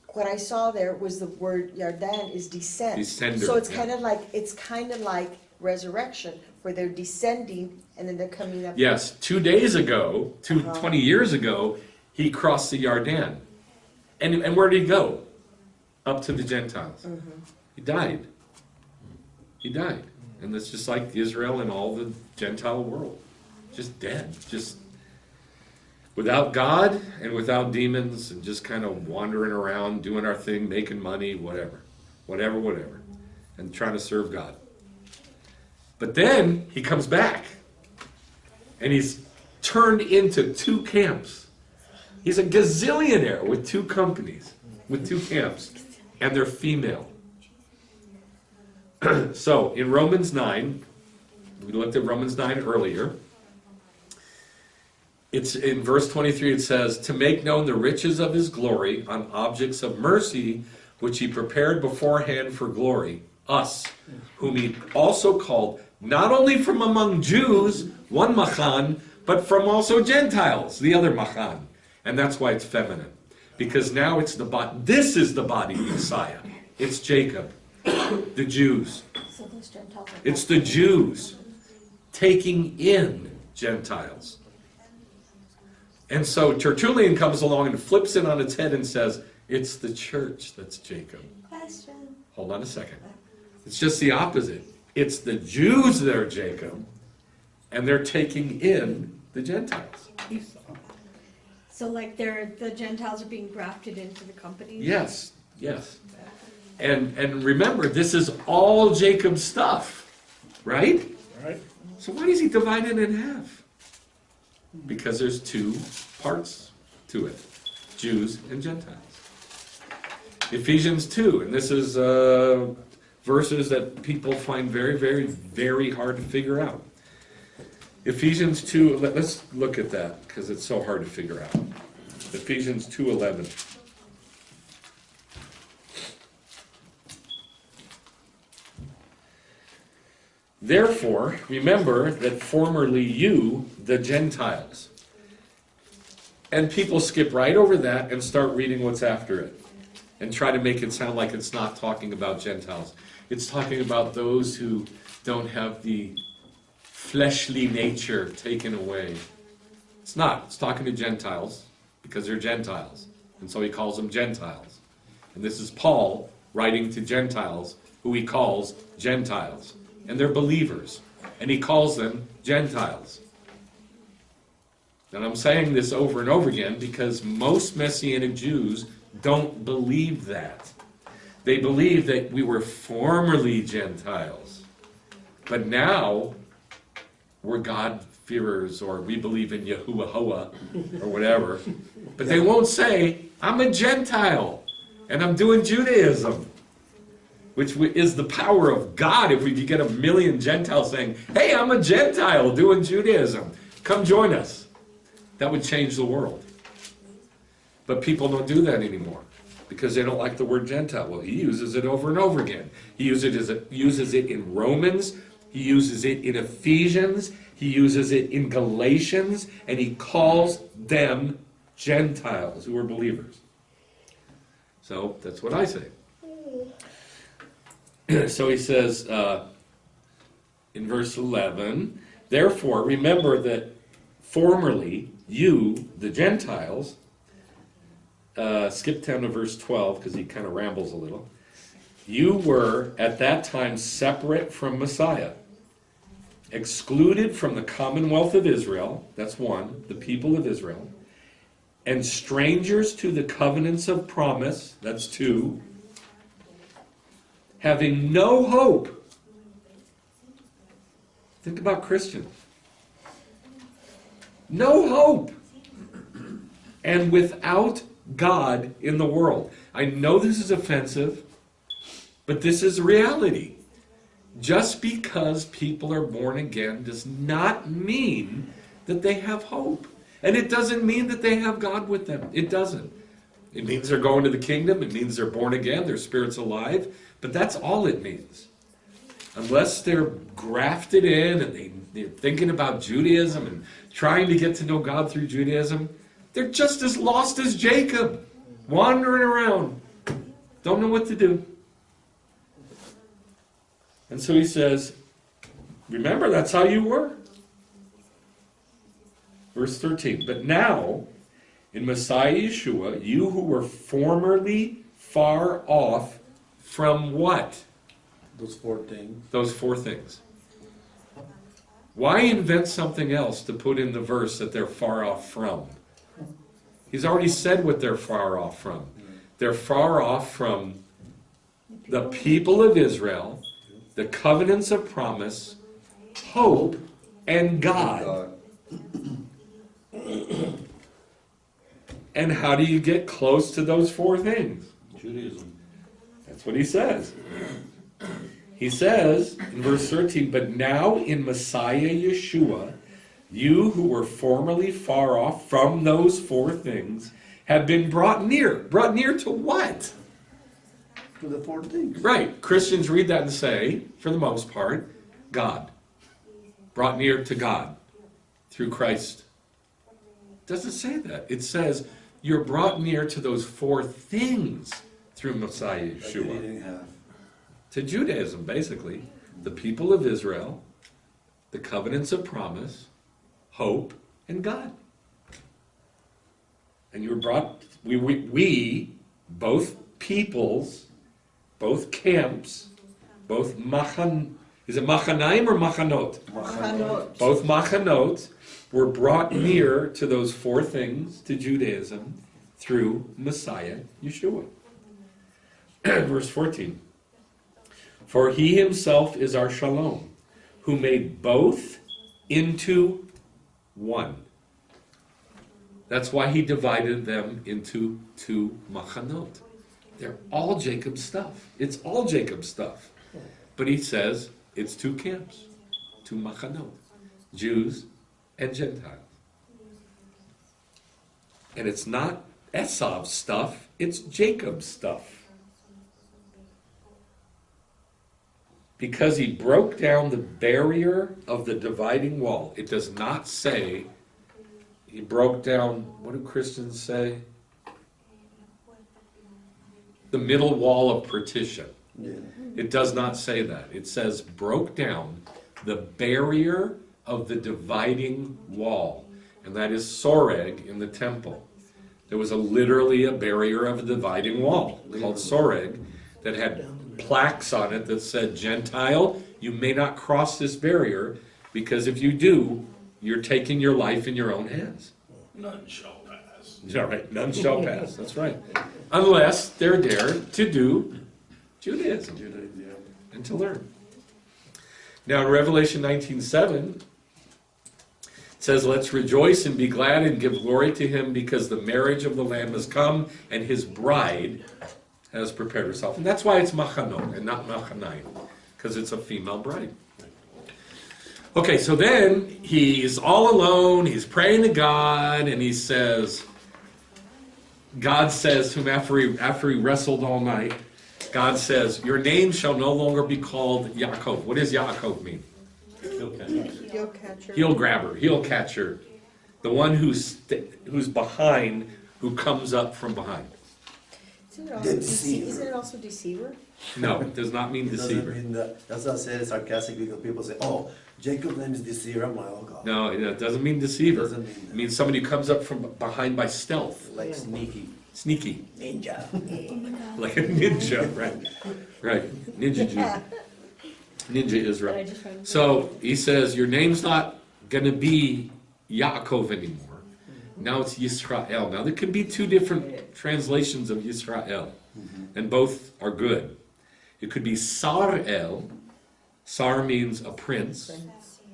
what I saw there was the word Yarden is descent. Descender, So it's yeah. kind of like resurrection, where they're descending and then they're coming up. Yes, 2 days ago, Uh-huh. 20 years ago, he crossed the Yarden. And where did he go? Up to the Gentiles. Mm-hmm. He died. He died. And that's just like Israel and all the Gentile world. Just dead. Just without God and without demons and just kind of wandering around, doing our thing, making money, whatever. Whatever. And trying to serve God. But then he comes back. And he's turned into two camps. He's a gazillionaire with two companies, with two camps, and they're female. So in Romans 9, we looked at Romans 9 earlier. It's in verse 23, it says, "To make known the riches of his glory on objects of mercy, which he prepared beforehand for glory, us, whom he also called, not only from among Jews, one machan, but from also Gentiles, the other machan." And that's why it's feminine. Because now it's the body. This is the body of Messiah. It's Jacob, the Jews. So those Gentiles are. It's the Jews taking in Gentiles. And so Tertullian comes along and flips it on its head and says, it's the church that's Jacob. Question. Hold on a second. It's just the opposite. It's the Jews that are Jacob, and they're taking in the Gentiles. So like the Gentiles are being grafted into the companies? Yes, yes. And remember, this is all Jacob's stuff, right? Right? So why does he divide it in half? because there's two parts to it, Jews and Gentiles. Ephesians 2, and this is verses that people find very, very, very hard to figure out. Ephesians 2, let's look at that, because it's so hard to figure out. Ephesians 2:11. Therefore, remember that formerly you, the Gentiles. And people skip right over that and start reading what's after it. And try to make it sound like it's not talking about Gentiles. It's talking about those who don't have the fleshly nature taken away. It's not. It's talking to Gentiles because they're Gentiles. And so he calls them Gentiles. And this is Paul writing to Gentiles who he calls Gentiles. And they're believers. And he calls them Gentiles. And I'm saying this over and over again because most Messianic Jews don't believe that. They believe that we were formerly Gentiles. But now we're God-fearers, or we believe in Yahuwah or whatever. But they won't say, I'm a Gentile and I'm doing Judaism. Which is the power of God if we could get 1 million Gentiles saying, hey, I'm a Gentile doing Judaism. Come join us. That would change the world. But people don't do that anymore because they don't like the word Gentile. Well, he uses it over and over again. He uses it in Romans. He uses it in Ephesians. He uses it in Galatians. And he calls them Gentiles who are believers. So that's what I say. So he says in verse 11, therefore remember that formerly you, the Gentiles, skip down to verse 12 because he kind of rambles a little. You were at that time separate from Messiah, excluded from the commonwealth of Israel, that's one, the people of Israel, and strangers to the covenants of promise, that's two, having no hope. Think about Christians. No hope. And without God in the world. I know this is offensive, but this is reality. Just because people are born again does not mean that they have hope. And it doesn't mean that they have God with them. It doesn't. It means they're going to the kingdom. It means they're born again. Their spirit's alive. But that's all it means. Unless they're grafted in and they're thinking about Judaism and trying to get to know God through Judaism, they're just as lost as Jacob, wandering around, don't know what to do. And so he says, remember, that's how you were. Verse 13, but now, in Messiah Yeshua, you who were formerly far off from what? Those four things. Those four things. Why invent something else to put in the verse that they're far off from? He's already said what they're far off from. They're far off from the people of Israel, the covenants of promise, hope, and God. And how do you get close to those four things? Judaism. That's what he says. He says in verse 13, but now in Messiah Yeshua, you who were formerly far off from those four things have been brought near. Brought near to what? To the four things. Right. Christians read that and say, for the most part, God. Brought near to God through Christ. It doesn't say that. It says you're brought near to those four things through Messiah Yeshua. To Judaism, basically. The people of Israel, the covenants of promise, hope, and God. And you were brought, we both peoples, both camps, both is it machanaim or machanot? Machanot. Both machanot were brought near to those four things, to Judaism, through Messiah Yeshua. Verse 14. For he himself is our shalom, who made both into one. That's why he divided them into 2 machanot. They're all Jacob's stuff. It's all Jacob's stuff. But he says it's 2 camps, 2 machanot, Jews and Gentiles. And it's not Esau's stuff, it's Jacob's stuff. Because he broke down the barrier of the dividing wall. It does not say he broke down, what do Christians say? The middle wall of partition. Yeah. It does not say that. It says broke down the barrier of the dividing wall. And that is soreg in the temple. There was literally a barrier of a dividing wall called soreg that had plaques on it that said, Gentile, you may not cross this barrier, because if you do, you're taking your life in your own hands. None shall pass. All right, none shall pass, that's right. Unless they're there to do Judaism and to learn. Now in Revelation 19:7, it says, let's rejoice and be glad and give glory to him, because the marriage of the Lamb has come and his bride has prepared herself. And that's why it's machanot and not machanayim, because it's a female bride. Okay, so then he's all alone, he's praying to God, and he says, God says to him after he wrestled all night, God says, your name shall no longer be called Yaakov. What does Yaakov mean? Heel catcher. Heel grabber, heel catcher. The one who's behind, who comes up from behind. Isn't it also deceiver? No, it does not mean It doesn't deceiver. mean that. That's what I said, sarcastic, because people say, oh, Jacob's name is deceiver. I'm like, oh God. No, it doesn't mean deceiver. Doesn't mean It that. means somebody who comes up from behind by stealth. Like sneaky. Sneaky. Ninja. Like a ninja, right? Right. Ninja Jew. Ninja Israel. So he says, your name's not going to be Yaakov anymore. Now it's Yisrael. Now there can be 2 different translations of Yisrael, and both are good. It could be Sar-El. Sar means a prince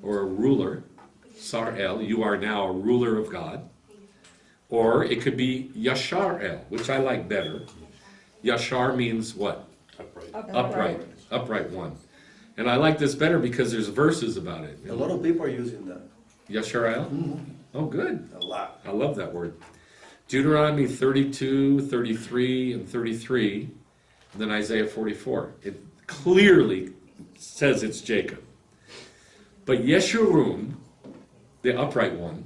or a ruler. Sar-El, you are now a ruler of God. Or it could be Yashar-El, which I like better. Yashar means what? Upright. Upright one. And I like this better because there's verses about it. A lot of people are using that. Yashar-El? Oh, good. A lot. I love that word. Deuteronomy 32, 33, and 33, and then Isaiah 44. It clearly says it's Jacob. But Yeshurun, the upright one,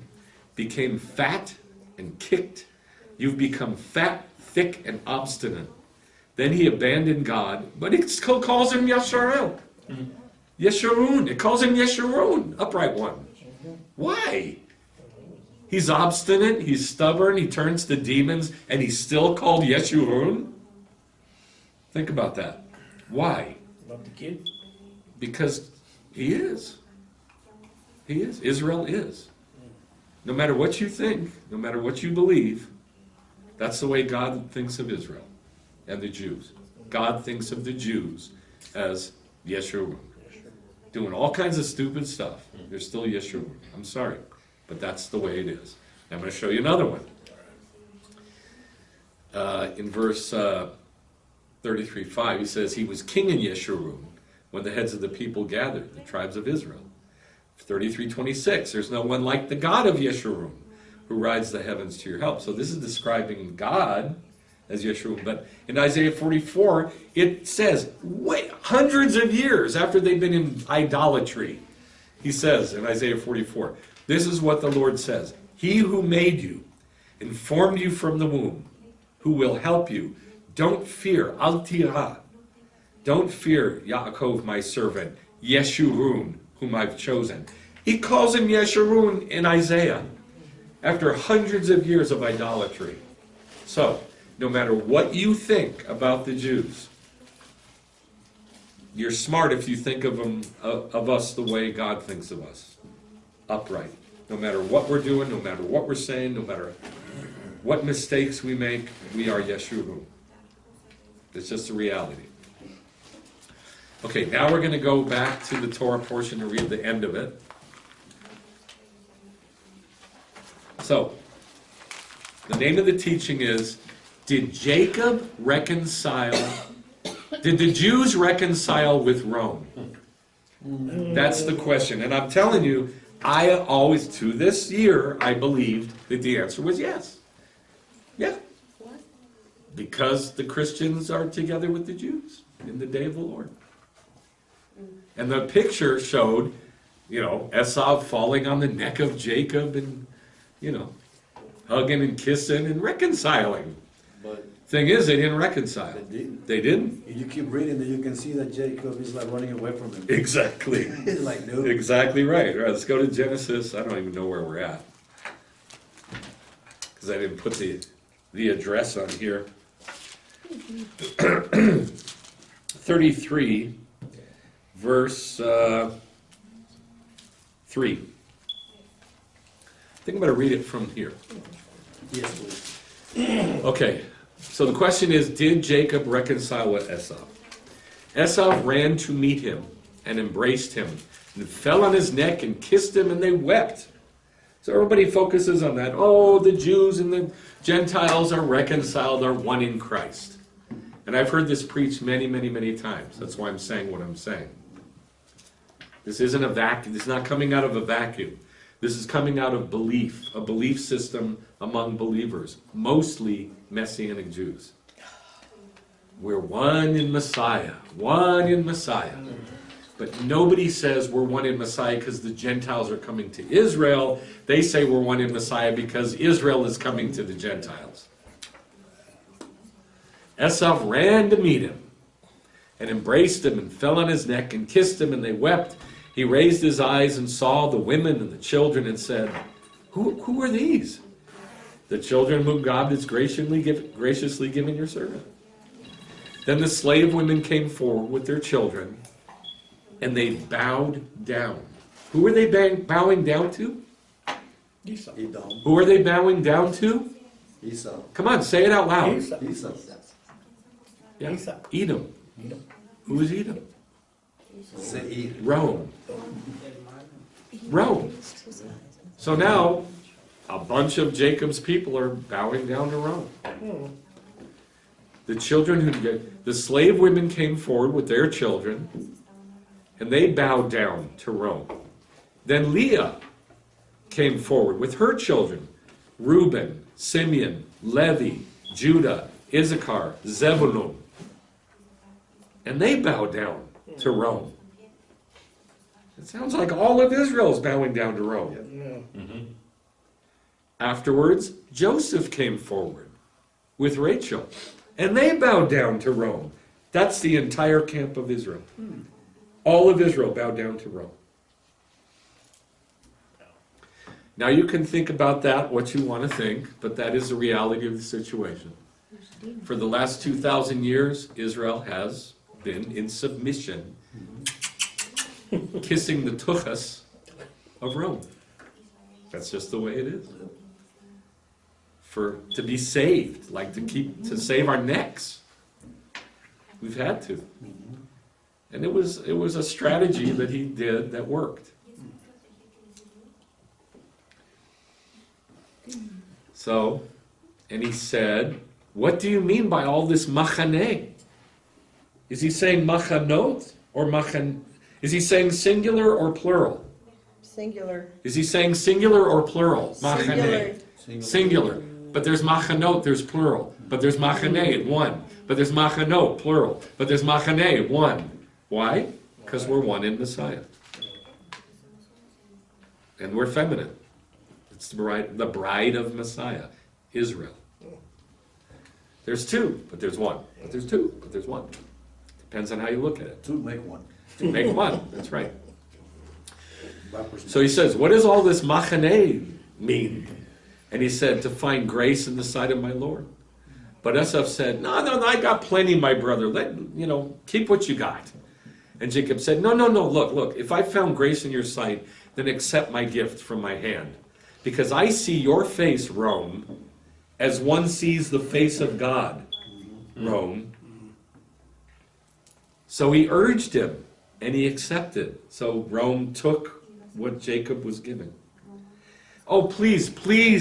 became fat and kicked. You've become fat, thick, and obstinate. Then he abandoned God, but it still calls him Yasharel. Yeshurun. It calls him Yeshurun, upright one. Why? He's obstinate, he's stubborn, he turns to demons, and he's still called Yeshurun? Think about that. Why? About the kid? Because he is. He is. Israel is. No matter what you think, no matter what you believe, that's the way God thinks of Israel and the Jews. God thinks of the Jews as Yeshurun. Doing all kinds of stupid stuff. They're still Yeshurun. I'm sorry, but that's the way it is. I'm going to show you another one. In verse 33:5, he says, he was king in Yeshurun when the heads of the people gathered, the tribes of Israel. 33:26, there's no one like the God of Yeshurun who rides the heavens to your help. So this is describing God as Yeshurun. But in Isaiah 44, it says, wait, hundreds of years after they've been in idolatry, he says in Isaiah 44, this is what the Lord says. He who made you, informed you from the womb, who will help you. Don't fear, Al Tirah. Don't fear, Yaakov, my servant, Yeshurun, whom I've chosen. He calls him Yeshurun in Isaiah after hundreds of years of idolatry. So, no matter what you think about the Jews, you're smart if you think of them, of us the way God thinks of us. Upright. No matter what we're doing, no matter what we're saying, no matter what mistakes we make, we are Yeshurun. It's just a reality. Okay, now we're going to go back to the Torah portion and read the end of it. So, The name of the teaching is, did Jacob reconcile, did the Jews reconcile with Rome? That's the question. And I'm telling you, I always, to this year, I believed that the answer was yes. Yeah. Because the Christians are together with the Jews in the day of the Lord. And the picture showed, Esau falling on the neck of Jacob and, hugging and kissing and reconciling. But Thing is, they didn't reconcile. they didn't. They didn't. If you keep reading, then you can see that Jacob is like running away from him. Exactly. He's like, no. Exactly right. All right, let's go to Genesis. I don't even know where we're at. Because I didn't put the address on here. 33, verse 3. I think I'm going to read it from here. Yes, please. Okay, so the question is, did Jacob reconcile with Esau? Esau ran to meet him and embraced him and fell on his neck and kissed him, and they wept. So everybody focuses on that. Oh, the Jews and the Gentiles are reconciled, are one in Christ. And I've heard this preached many, many, many times. That's why I'm saying what I'm saying. This isn't a vacuum. This is not coming out of a vacuum. This is coming out of belief, a belief system among believers, mostly Messianic Jews. We're one in Messiah, one in Messiah. But nobody says we're one in Messiah because the Gentiles are coming to Israel. They say we're one in Messiah because Israel is coming to the Gentiles. Esau ran to meet him and embraced him and fell on his neck and kissed him, and they wept. He raised his eyes and saw the women and the children and said, Who are these? The children whom God has graciously given your servant. Then the slave women came forward with their children, and they bowed down. Who are they bowing down to? Esau. Edom. Who are they bowing down to? Esau. Come on, say it out loud. Esau. Esau. Yeah. Esau. Edom. Edom. Who is Edom? Seir. Rome. Rome. So now, a bunch of Jacob's people are bowing down to Rome. The slave women came forward with their children, and they bowed down to Rome. Then Leah came forward with her children, Reuben, Simeon, Levi, Judah, Issachar, Zebulun. And they bowed down to Rome. It sounds like all of Israel is bowing down to Rome. Yeah. Afterwards, Joseph came forward with Rachel, and they bowed down to Rome. That's the entire camp of Israel. All of Israel bowed down to Rome. Now you can think about that, what you want to think, but that is the reality of the situation. For the last 2,000 years, Israel has been in submission, kissing the tuchus of Rome. That's just the way it is. To be saved, like to save our necks, we've had to. And it was a strategy that he did that worked. So, and he said, what do you mean by all this machaneh? Is he saying machanot or machan? Is he saying singular or plural? Singular. Is he saying singular or plural? Singular. Machaneh. Singular. But there's machanot, there's plural. But there's machaneh, one. But there's machanot, plural. But there's machaneh, one. Why? Because we're one in Messiah. And we're feminine. It's the bride of Messiah, Israel. There's two, but there's one. But there's two, but there's one. Depends on how you look at it. Two make one. Make one, that's right. So he says, what does all this machaneh mean? And he said, to find grace in the sight of my Lord. But Esau said, no, I got plenty, my brother. Keep what you got. And Jacob said, no, look, if I found grace in your sight, then accept my gift from my hand. Because I see your face, Rome, as one sees the face of God, Rome. So he urged him, and he accepted. So Rome took what Jacob was giving. Oh, please,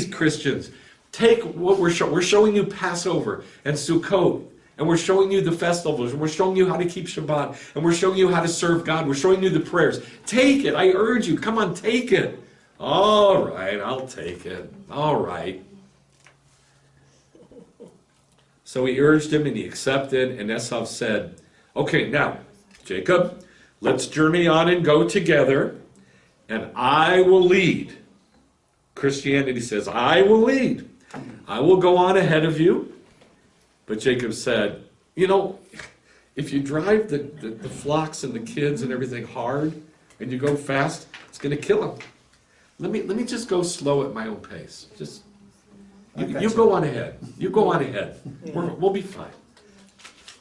Christians, take what we're showing you Passover and Sukkot, and we're showing you the festivals, and we're showing you how to keep Shabbat, and we're showing you how to serve God, we're showing you the prayers. Take it, I urge you, come on, take it. All right, I'll take it. All right. So he urged him and he accepted, and Esau said, okay, now, Jacob, let's journey on and go together, and I will lead. Christianity says, I will lead. I will go on ahead of you. But Jacob said, you know, if you drive the flocks and the kids and everything hard, and you go fast, it's going to kill them. Let me just go slow at my own pace. Just you go on ahead. You go on ahead. We'll be fine.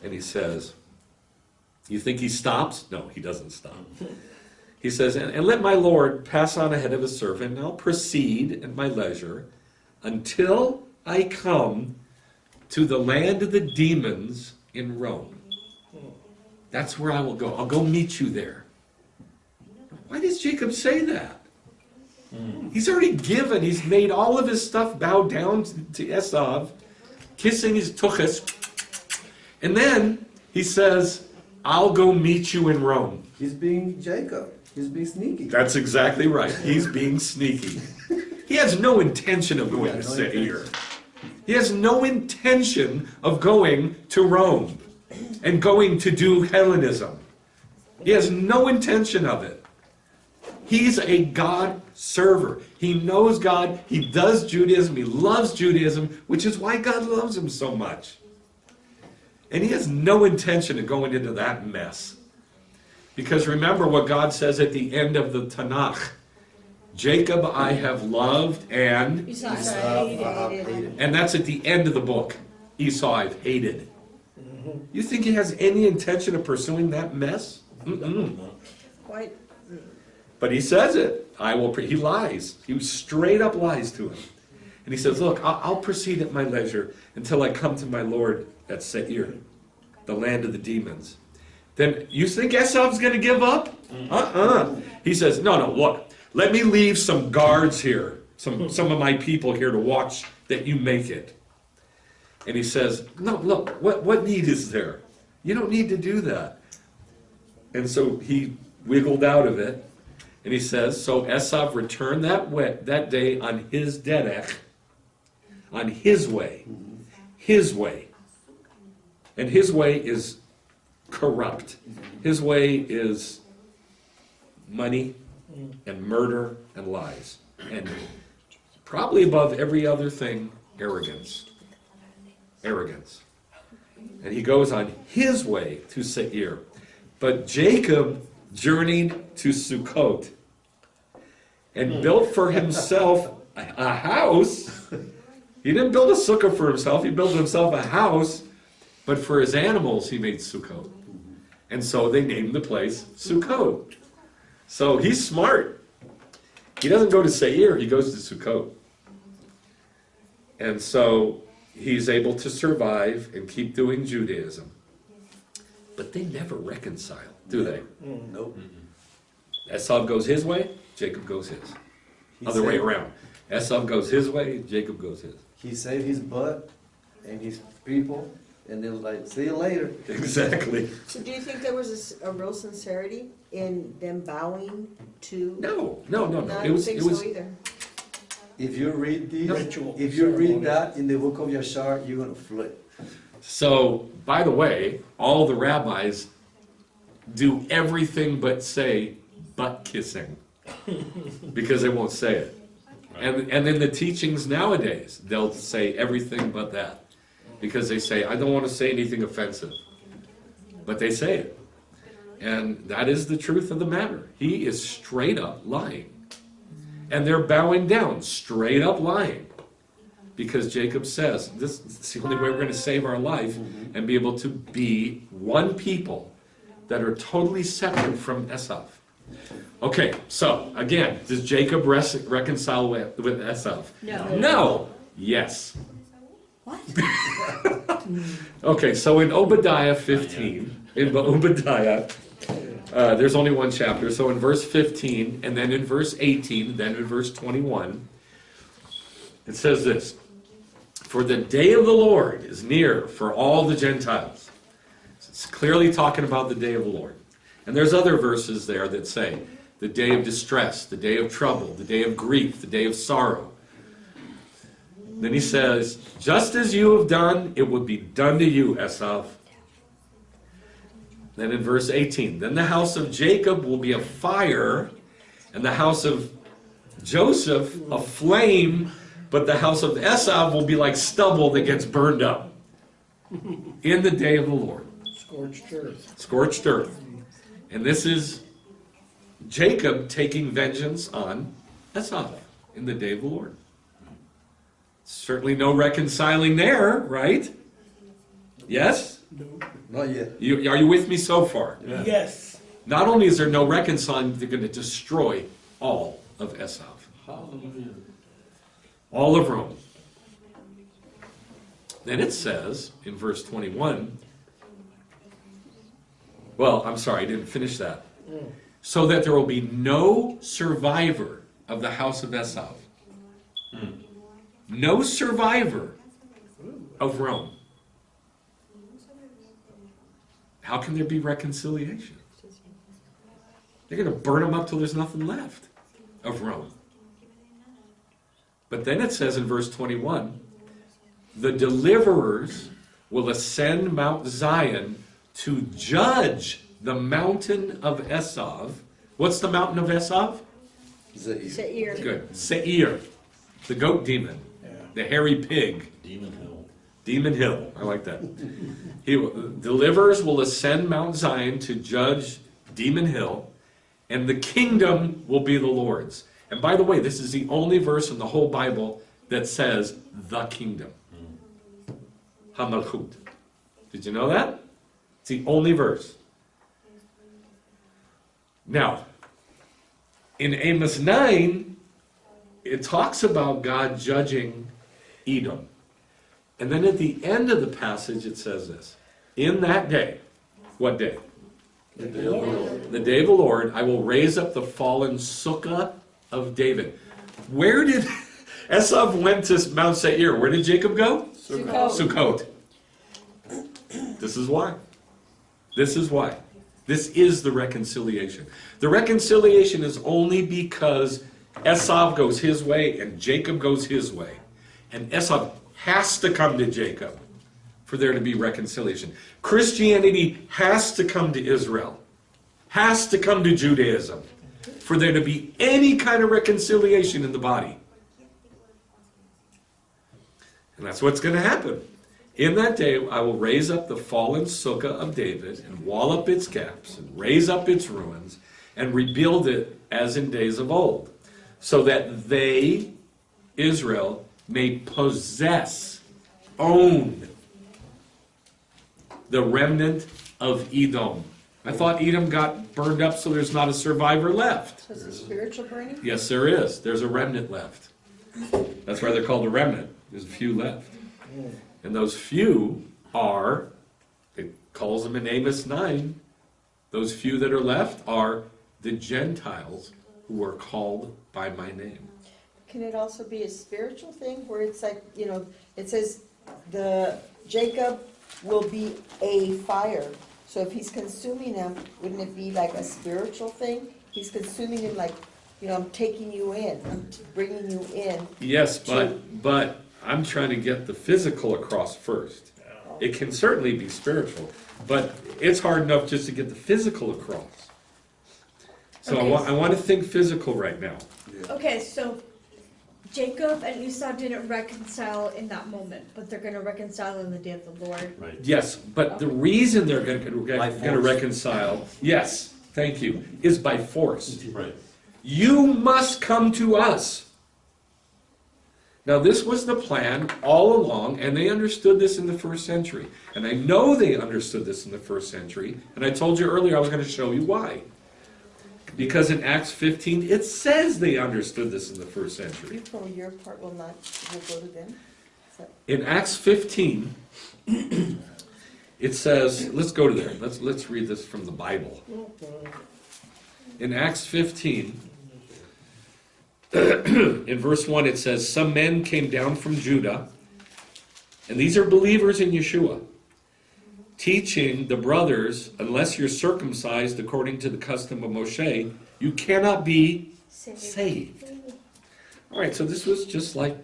And he says, you think he stops? No, he doesn't stop. He says, and let my Lord pass on ahead of his servant, and I'll proceed at my leisure until I come to the land of the demons in Rome. That's where I will go. I'll go meet you there. Why does Jacob say that? He's already given. He's made all of his stuff bow down to Esau, kissing his tuchus. And then he says, I'll go meet you in Rome. He's being Jacob. He's being sneaky. That's exactly right. He's being sneaky. He has no intention of going to Seir. He has no intention of going to Rome and going to do Hellenism. He has no intention of it. He's a God server. He knows God. He does Judaism. He loves Judaism, which is why God loves him so much. And he has no intention of going into that mess. Because remember what God says at the end of the Tanakh. Jacob I have loved, and that's at the end of the book. Esau I've hated. You think he has any intention of pursuing that mess? Quite. But he says it. He lies. He straight up lies to him. And he says, look, I'll proceed at my leisure until I come to my Lord at Seir, the land of the demons. Then you think Esau's going to give up? He says, no, look, let me leave some guards here, some of my people here to watch that you make it. And he says, no, look, what need is there? You don't need to do that. And so he wiggled out of it. And he says, so Esau returned that day on his derech, on his way. His way. And his way is corrupt. His way is money and murder and lies. And probably above every other thing, arrogance. Arrogance. And he goes on his way to Seir. But Jacob journeyed to Sukkot and built for himself a house. He didn't build a sukkah for himself. He built himself a house, but for his animals he made Sukkot. And so they named the place Sukkot. So he's smart. He doesn't go to Seir, he goes to Sukkot. And so he's able to survive and keep doing Judaism. But they never reconcile, do they? Nope. Esau goes his way, Jacob goes his. Other way around. Esau goes his way, Jacob goes his. He saved his butt and his people, and it was like, see you later. Exactly. So do you think there was a real sincerity in them bowing to? No. No, I don't think so either. If you read these, Ritual if you read ceremony. that in the book of Yashar, you're gonna flip. So, by the way, all the rabbis do everything but say butt kissing. Because they won't say it. And in the teachings nowadays, they'll say everything but that. Because they say, I don't want to say anything offensive. But they say it. And that is the truth of the matter. He is straight up lying. And they're bowing down, straight up lying. Because Jacob says, this is the only way we're going to save our life and be able to be one people that are totally separate from Esau. Okay, so again, does Jacob reconcile with Esau? No. No. Yes. What? Okay, so in Obadiah 15, there's only one chapter. So in verse 15, and then in verse 18, then in verse 21, it says this. For the day of the Lord is near for all the Gentiles. It's clearly talking about the day of the Lord. And there's other verses there that say the day of distress, the day of trouble, the day of grief, the day of sorrow. Then he says, just as you have done, it will be done to you, Esav. Then in verse 18, then the house of Jacob will be a fire, and the house of Joseph a flame, but the house of Esav will be like stubble that gets burned up in the day of the Lord. Scorched earth. Scorched earth. And this is Jacob taking vengeance on Esav in the day of the Lord. Certainly no reconciling there, right? Yes? Not yet. Are you with me so far? Yes. Not only is there no reconciling, they're going to destroy all of Esav. Hallelujah. All of Rome. Then it says in verse 21, well, I'm sorry, I didn't finish that. So that there will be no survivor of the house of Esav. No survivor of Rome. How can there be reconciliation? They're going to burn them up till there's nothing left of Rome. But then it says in verse 21, the deliverers will ascend Mount Zion to judge the mountain of Esav. What's the mountain of Esav? Seir. Good. Seir, the goat demon, the hairy pig. Demon Hill. Demon Hill. I like that. Deliverers will ascend Mount Zion to judge Demon Hill, and the kingdom will be the Lord's. And by the way, this is the only verse in the whole Bible that says the kingdom. Hamalchut. Did you know that? It's the only verse. Now, in Amos 9, it talks about God judging Edom. And then at the end of the passage, it says this. In that day, what day? The day of the Lord. The day of the Lord, I will raise up the fallen sukkah of David. Where did Esav went to Mount Seir? Where did Jacob go? Sukkot. This is why. This is why. This is the reconciliation. The reconciliation is only because Esav goes his way and Jacob goes his way. And Esav has to come to Jacob for there to be reconciliation. Christianity has to come to Israel, has to come to Judaism for there to be any kind of reconciliation in the body. And that's what's going to happen. In that day, I will raise up the fallen sukkah of David and wall up its gaps and raise up its ruins and rebuild it as in days of old, so that they, Israel, may possess, own the remnant of Edom. I thought Edom got burned up so there's not a survivor left. So it's a spiritual burning? Yes, there is. There's a remnant left. That's why they're called a remnant. There's a few left. And those few are, it calls them in Amos 9, those few that are left are the Gentiles who are called by my name. Can it also be a spiritual thing where it's like, you know, it says the Jacob will be a fire. So if he's consuming them, wouldn't it be like a spiritual thing? He's consuming them like, you know, I'm taking you in, I'm bringing you in. Yes, but I'm trying to get the physical across first. It can certainly be spiritual, but it's hard enough just to get the physical across. So Okay. I want to think physical right now. Okay, so Jacob and Esau didn't reconcile in that moment, but they're gonna reconcile in the day of the Lord. Right. Yes, but the reason they're going to reconcile, yes, thank you, is by force. Right. You must come to us. Now, this was the plan all along, and they understood this in the first century. And I know they understood this in the first century, and I told you earlier I was going to show you why. Because in Acts 15, it says they understood this in the first century. So your part will go to them? In Acts 15, it says, let's go to there. Let's read this from the Bible. In Acts 15, in verse 1, it says, some men came down from Judah And these are believers in Yeshua, teaching the brothers, unless you're circumcised according to the custom of Moshe, you cannot be saved. All right, so this was just like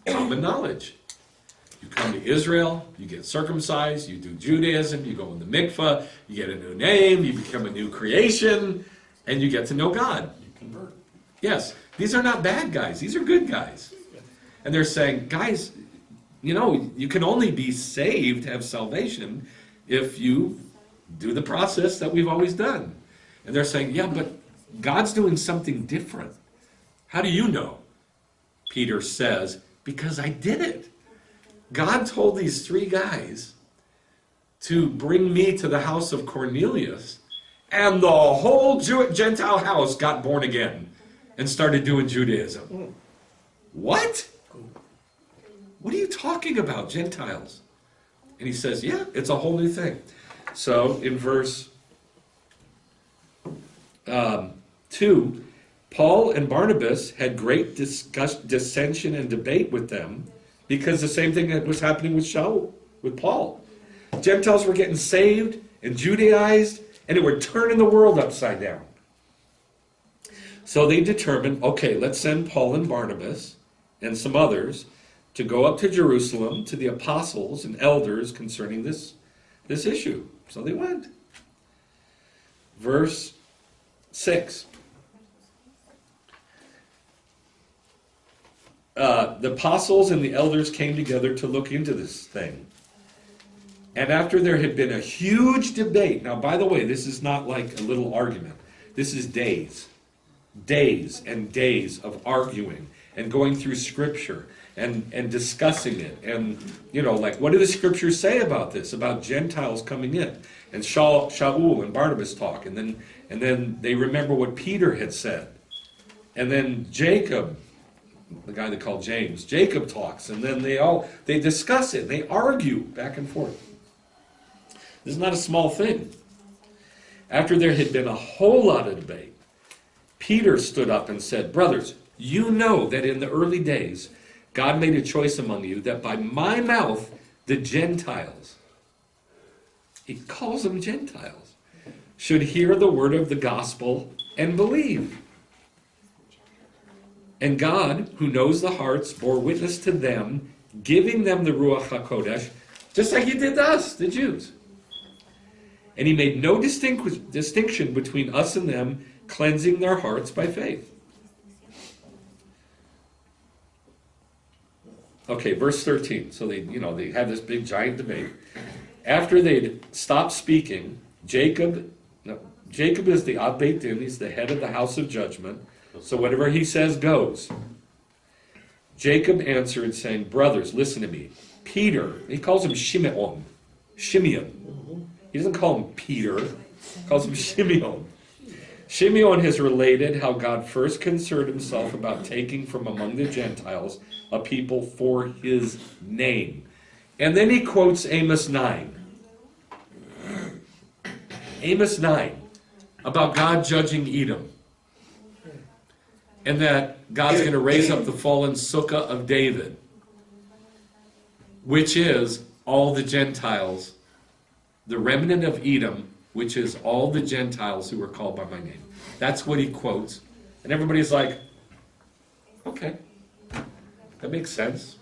common knowledge. You come to Israel, you get circumcised, you do Judaism, you go in the mikveh, you get a new name, you become a new creation, and you get to know God. You convert. Yes, these are not bad guys, these are good guys. And they're saying, guys, you know, you can only be saved, have salvation, if you do the process that we've always done. And they're saying, yeah, but God's doing something different. How do you know? Peter says, because I did it. God told these three guys to bring me to the house of Cornelius, and the whole Gentile house got born again and started doing Judaism. What? What are you talking about, Gentiles? And he says, yeah, it's a whole new thing. So in verse 2, Paul and Barnabas had great dissension and debate with them, because the same thing that was happening with Shaul, with Paul. Gentiles were getting saved and Judaized, and it were turning the world upside down. So they determined, okay, let's send Paul and Barnabas and some others to go up to Jerusalem to the apostles and elders concerning this issue. So they went. Verse 6. The apostles and the elders came together to look into this thing. And after there had been a huge debate, now by the way, this is not like a little argument. This is days and days of arguing and going through scripture and discussing it. And, you know, like, what do the scriptures say about this, about Gentiles coming in? And Shaul and Barnabas talk, and then they remember what Peter had said. And then Jacob, the guy they call James, Jacob talks, and then they discuss it, they argue back and forth. This is not a small thing. After there had been a whole lot of debate, Peter stood up and said, brothers, you know that in the early days, God made a choice among you that by my mouth, the Gentiles, he calls them Gentiles, should hear the word of the gospel and believe. And God, who knows the hearts, bore witness to them, giving them the Ruach HaKodesh, just like he did to us, the Jews. And he made no distinction between us and them, cleansing their hearts by faith. Okay, verse 13. So they had this big giant debate. After they'd stopped speaking, Jacob is the Ab Beit Din, he's the head of the house of judgment. So whatever he says goes. Jacob answered, saying, brothers, listen to me. Peter, he calls him Shimeon. He doesn't call him Peter, he calls him Shimeon. Shimeon has related how God first concerned himself about taking from among the Gentiles a people for his name. And then he quotes Amos 9. Amos 9, about God judging Edom. And that God's going to raise up the fallen sukkah of David, which is all the Gentiles, the remnant of Edom, which is all the Gentiles who are called by my name. That's what he quotes. And everybody's like, okay, that makes sense.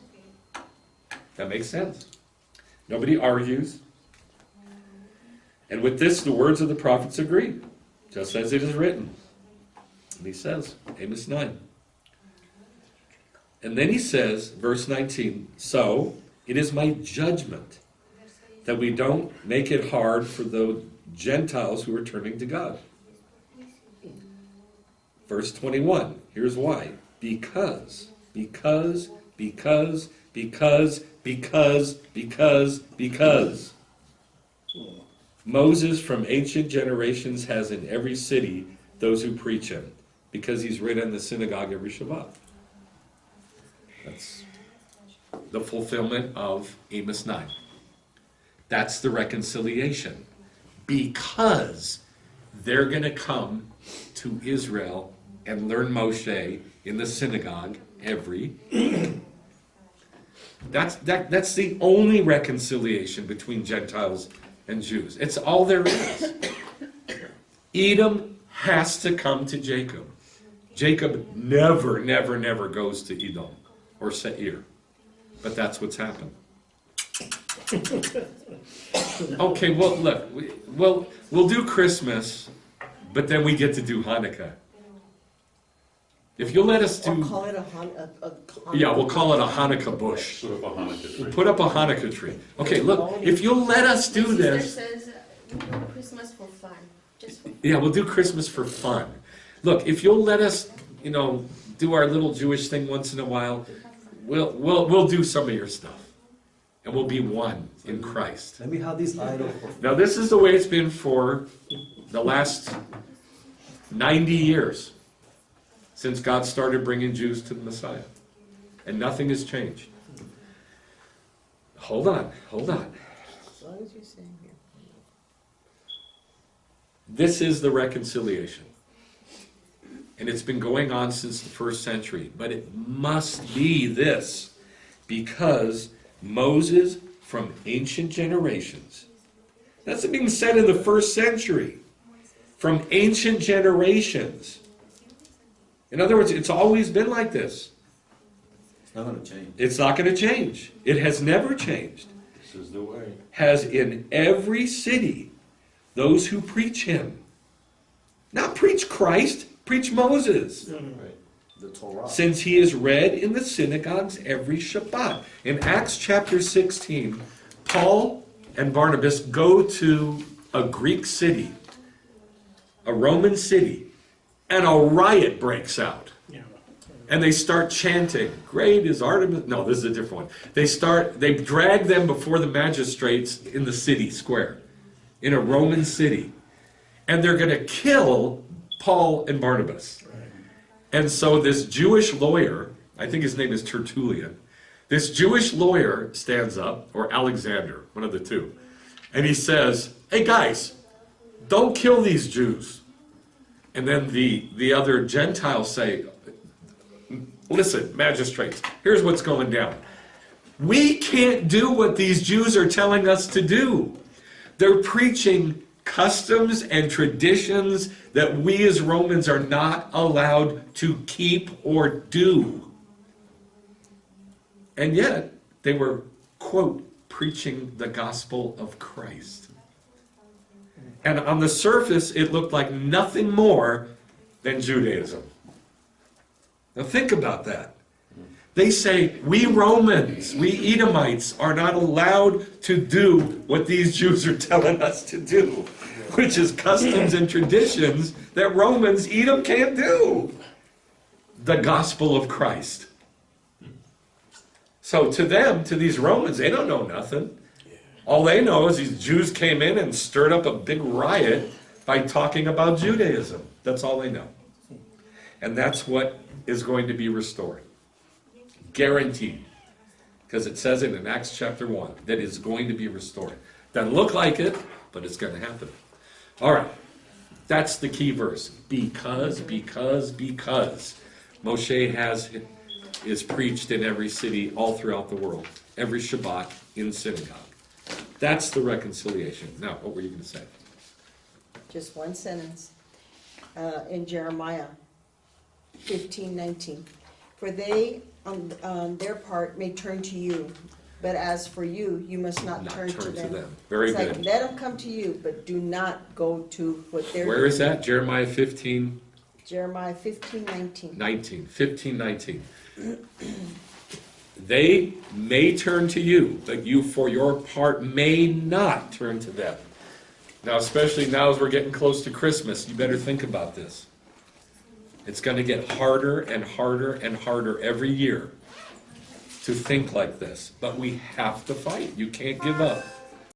That makes sense. Nobody argues. And with this, the words of the prophets agree, just as it is written. And he says, Amos 9. And then he says, verse 19, so it is my judgment that we don't make it hard for the Gentiles who are turning to God. Verse 21, here's why. Because Moses from ancient generations has in every city those who preach him, because he's read in the synagogue every Shabbat. That's the fulfillment of Amos 9. That's the reconciliation. Because they're going to come to Israel and learn Moshe in the synagogue every week. That's the only reconciliation between Gentiles and Jews. It's all there is. Edom has to come to Jacob. Jacob never goes to Edom or Seir. But that's what's happened. Okay, well, look, we'll do Christmas, but then we get to do Hanukkah. If you'll let us Or do... call it a Yeah, we'll call it a Hanukkah bush. Sort of a Hanukkah tree. Put up a Hanukkah tree. Okay, look, if you'll let us do My this... sister says, we do Christmas for fun, just for Yeah, we'll do Christmas for fun. Look, if you'll let us, do our little Jewish thing once in a while, we'll do some of your stuff. And we'll be one in Christ. Let me have this idol for Now, this is the way it's been for the last 90 years since God started bringing Jews to the Messiah. And nothing has changed. Hold on. As long as you're saying here. This is the reconciliation. And it's been going on since the first century. But it must be this, because Moses, from ancient generations, that's being said in the first century, from ancient generations. In other words, it's always been like this. It's not going to change. It's not going to change. It has never changed. This is the way. Has in every city those who preach him. Not preach Christ, preach Moses. Right. The Torah. Since he is read in the synagogues every Shabbat. In Acts chapter 16, Paul and Barnabas go to a Greek city, a Roman city, and a riot breaks out. Yeah. And they start chanting, "Great is Artemis." No, this is a different one. They drag them before the magistrates in the city square, in a Roman city. And they're going to kill Paul and Barnabas. And so this Jewish lawyer, I think his name is Tertullian, this Jewish lawyer stands up, or Alexander, one of the two, and he says, "Hey guys, don't kill these Jews." And then the other Gentiles say, "Listen, magistrates, here's what's going down. We can't do what these Jews are telling us to do. They're preaching customs and traditions that we as Romans are not allowed to keep or do." And yet, they were, quote, preaching the gospel of Christ. And on the surface, it looked like nothing more than Judaism. Now think about that. They say, we Romans, we Edomites, are not allowed to do what these Jews are telling us to do, which is customs and traditions that Romans, Edom, can't do. The gospel of Christ. So to them, to these Romans, they don't know nothing. All they know is these Jews came in and stirred up a big riot by talking about Judaism. That's all they know. And that's what is going to be restored. Guaranteed. Because it says it in Acts chapter 1 that it's going to be restored. Doesn't look like it, but it's going to happen. All right. That's the key verse. Because Moshe is preached in every city all throughout the world. Every Shabbat in synagogue. That's the reconciliation. Now, what were you going to say? Just one sentence, in Jeremiah 15:19. For they, on their part, may turn to you, but as for you, you must not turn to them. Very It's good. like, let them come to you, but do not go to what they're doing. Where is that? Jeremiah 15, Jeremiah 15:19. 19. 15, 19. They may turn to you, but you for your part may not turn to them. Now, especially now as we're getting close to Christmas, you better think about this. It's going to get harder and harder and harder every year to think like this. But we have to fight. You can't give up.